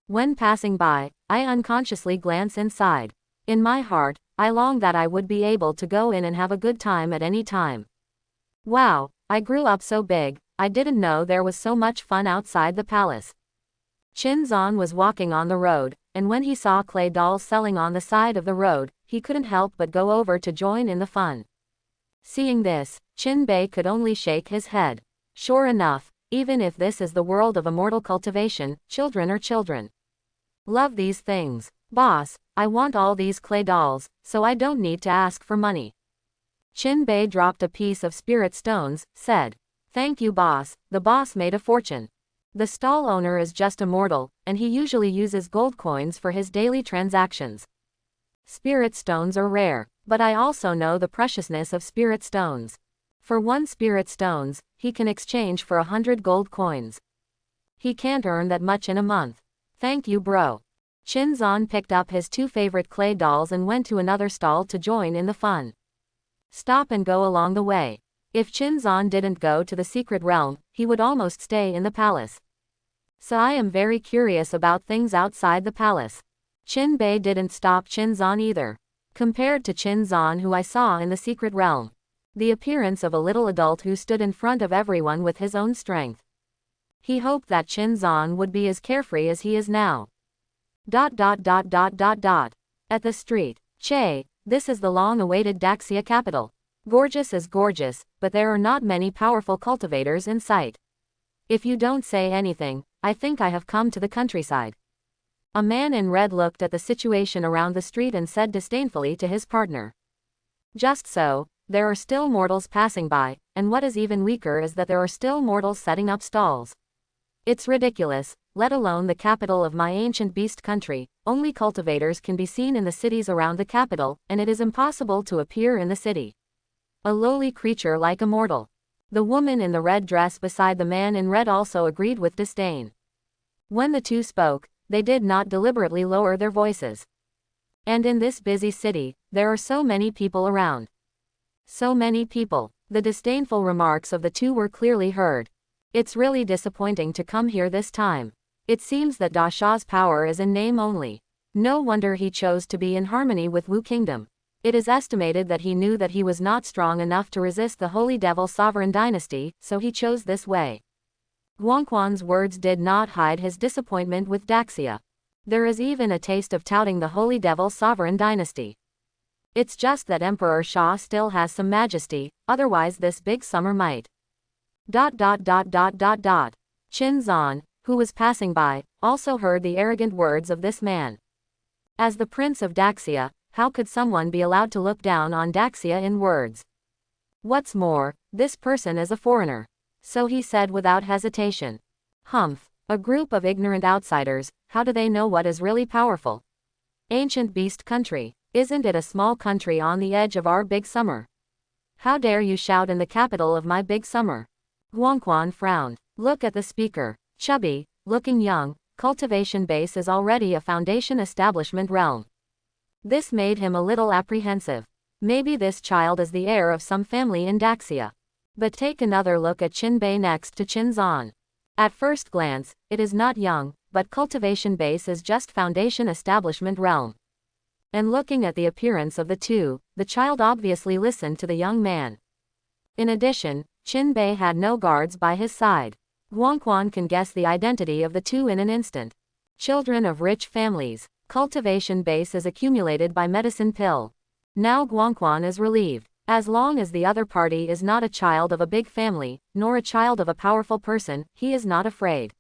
When passing by, I unconsciously glance inside. In my heart, I long that I would be able to go in and have a good time at any time. Wow, I grew up so big, I didn't know there was so much fun outside the palace. Qin Zan was walking on the road, and when he saw clay dolls selling on the side of the road, he couldn't help but go over to join in the fun. Seeing this, Qin Bei could only shake his head. Sure enough, even if this is the world of immortal cultivation, children are children. Love these things. Boss, I want all these clay dolls, so I don't need to ask for money. Qin Bei dropped a piece of spirit stones, said, "Thank you boss." The boss made a fortune. The stall owner is just a mortal, and he usually uses gold coins for his daily transactions. Spirit stones are rare, but I also know the preciousness of spirit stones. For 1 spirit stones, he can exchange for 100 gold coins. He can't earn that much in a month. Thank you, bro. Chinzan picked up his 2 favorite clay dolls and went to another stall to join in the fun. Stop and go along the way. If Chinzan didn't go to the secret realm, he would almost stay in the palace. So I am very curious about things outside the palace. Qin Bei didn't stop Chinzan either. Compared to Chinzan, who I saw in the secret realm, the appearance of a little adult who stood in front of everyone with his own strength. He hoped that Chinzan would be as carefree as he is now. At the street. Che, this is the long-awaited Daxia capital. Gorgeous is gorgeous, but there are not many powerful cultivators in sight. If you don't say anything, I think I have come to the countryside. A man in red looked at the situation around the street and said disdainfully to his partner. Just so, there are still mortals passing by, and what is even weaker is that there are still mortals setting up stalls. It's ridiculous, let alone the capital of my ancient beast country. Only cultivators can be seen in the cities around the capital, and it is impossible to appear in the city. A lowly creature like a mortal. The woman in the red dress beside the man in red also agreed with disdain. When the two spoke, they did not deliberately lower their voices. And in this busy city, there are so many people around. So many people. The disdainful remarks of the two were clearly heard. It's really disappointing to come here this time. It seems that Da Sha's power is in name only. No wonder he chose to be in harmony with Wu Kingdom. It is estimated that he knew that he was not strong enough to resist the Holy Devil Sovereign Dynasty, so he chose this way. Guangquan's words did not hide his disappointment with Daxia. There is even a taste of touting the Holy Devil Sovereign Dynasty. It's just that Emperor Sha still has some majesty, otherwise this big summer might. Chinzan, who was passing by, also heard the arrogant words of this man. As the Prince of Daxia, how could someone be allowed to look down on Daxia in words? What's more, this person is a foreigner. So he said without hesitation. Humph, a group of ignorant outsiders, how do they know what is really powerful? Ancient beast country, isn't it a small country on the edge of our big summer? How dare you shout in the capital of my big summer? Guangquan frowned. Look at the speaker. Chubby, looking young, cultivation base is already a foundation establishment realm. This made him a little apprehensive. Maybe this child is the heir of some family in Daxia. But take another look at Qin Bei next to Chinzan. At first glance, it is not young, but cultivation base is just foundation establishment realm. And looking at the appearance of the two, the child obviously listened to the young man. In addition, Qin Bei had no guards by his side. Guangquan can guess the identity of the two in an instant. Children of rich families. Cultivation base is accumulated by medicine pill. Now Guangquan is relieved. As long as the other party is not a child of a big family, nor a child of a powerful person, he is not afraid.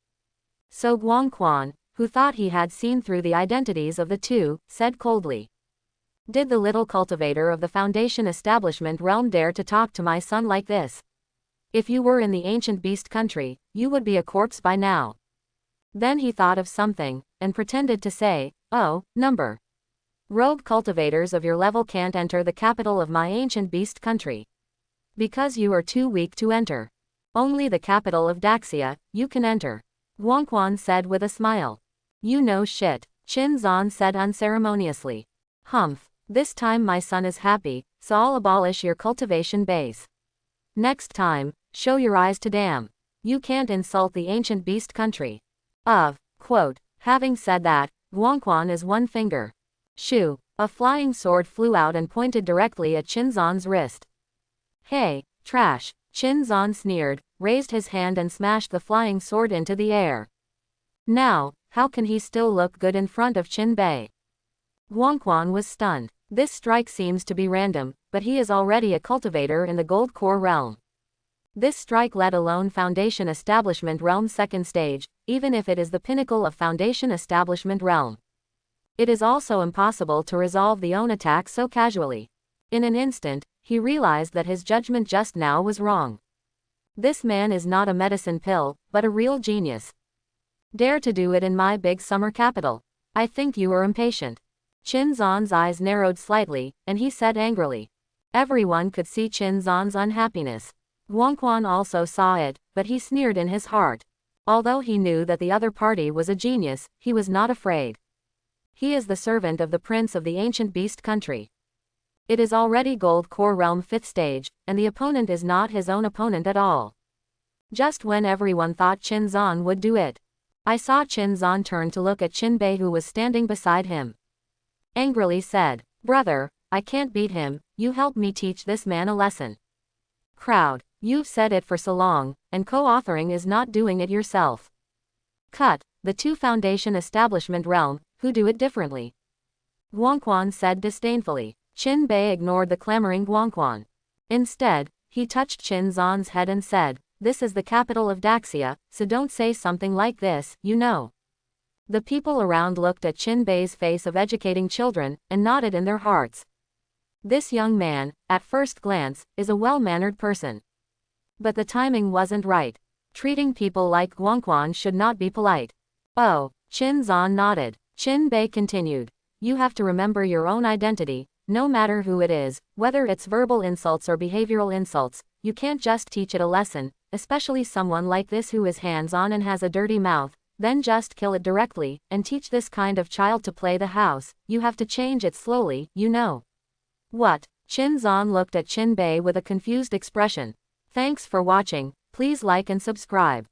So Guangquan, who thought he had seen through the identities of the two, said coldly. Did the little cultivator of the foundation establishment realm dare to talk to my son like this? If you were in the ancient beast country, you would be a corpse by now. Then he thought of something, and pretended to say, oh, number. Rogue cultivators of your level can't enter the capital of my ancient beast country. Because you are too weak to enter. Only the capital of Daxia, you can enter. Guangquan said with a smile. You know shit, Chinzan said unceremoniously. Humph, this time my son is happy, so I'll abolish your cultivation base. Next time, show your eyes to damn. You can't insult the ancient beast country. Quote, having said that, Guangquan is one finger. Shoo, a flying sword flew out and pointed directly at Chinzan's wrist. Hey, trash, Chinzan sneered, raised his hand and smashed the flying sword into the air. Now, how can he still look good in front of Qin Bei? Guangquan was stunned. This strike seems to be random, but he is already a cultivator in the gold core realm. This strike let alone foundation establishment realm second stage, even if it is the pinnacle of foundation establishment realm. It is also impossible to resolve the own attack so casually. In an instant, he realized that his judgment just now was wrong. This man is not a medicine pill, but a real genius. Dare to do it in my big summer capital. I think you are impatient. Qin Zan's eyes narrowed slightly, and he said angrily. Everyone could see Qin Zan's unhappiness. Guangquan also saw it, but he sneered in his heart. Although he knew that the other party was a genius, he was not afraid. He is the servant of the prince of the ancient beast country. It is already Gold Core Realm 5th stage, and the opponent is not his own opponent at all. Just when everyone thought Qin Zan would do it, I saw Qin Zan turn to look at Qin Bei, who was standing beside him. Angrily said, "Brother, I can't beat him, you help me teach this man a lesson." Crowd, you've said it for so long, and co-authoring is not doing it yourself. Cut, the two foundation establishment realm, who do it differently. Guangquan said disdainfully. Qin Bei ignored the clamoring Guangquan. Instead, he touched Qin Zan's head and said, "This is the capital of Daxia, so don't say something like this, you know." The people around looked at Qin Bei's face of educating children, and nodded in their hearts. This young man, at first glance, is a well-mannered person. But the timing wasn't right. Treating people like Guangquan should not be polite. Oh, Qin Zan nodded. Qin Bei continued. You have to remember your own identity, no matter who it is, whether it's verbal insults or behavioral insults, you can't just teach it a lesson, especially someone like this who is hands-on and has a dirty mouth, then just kill it directly, and teach this kind of child to play the house, you have to change it slowly, you know. What? Qin Zan looked at Qin Bei with a confused expression. Thanks for watching, please like and subscribe.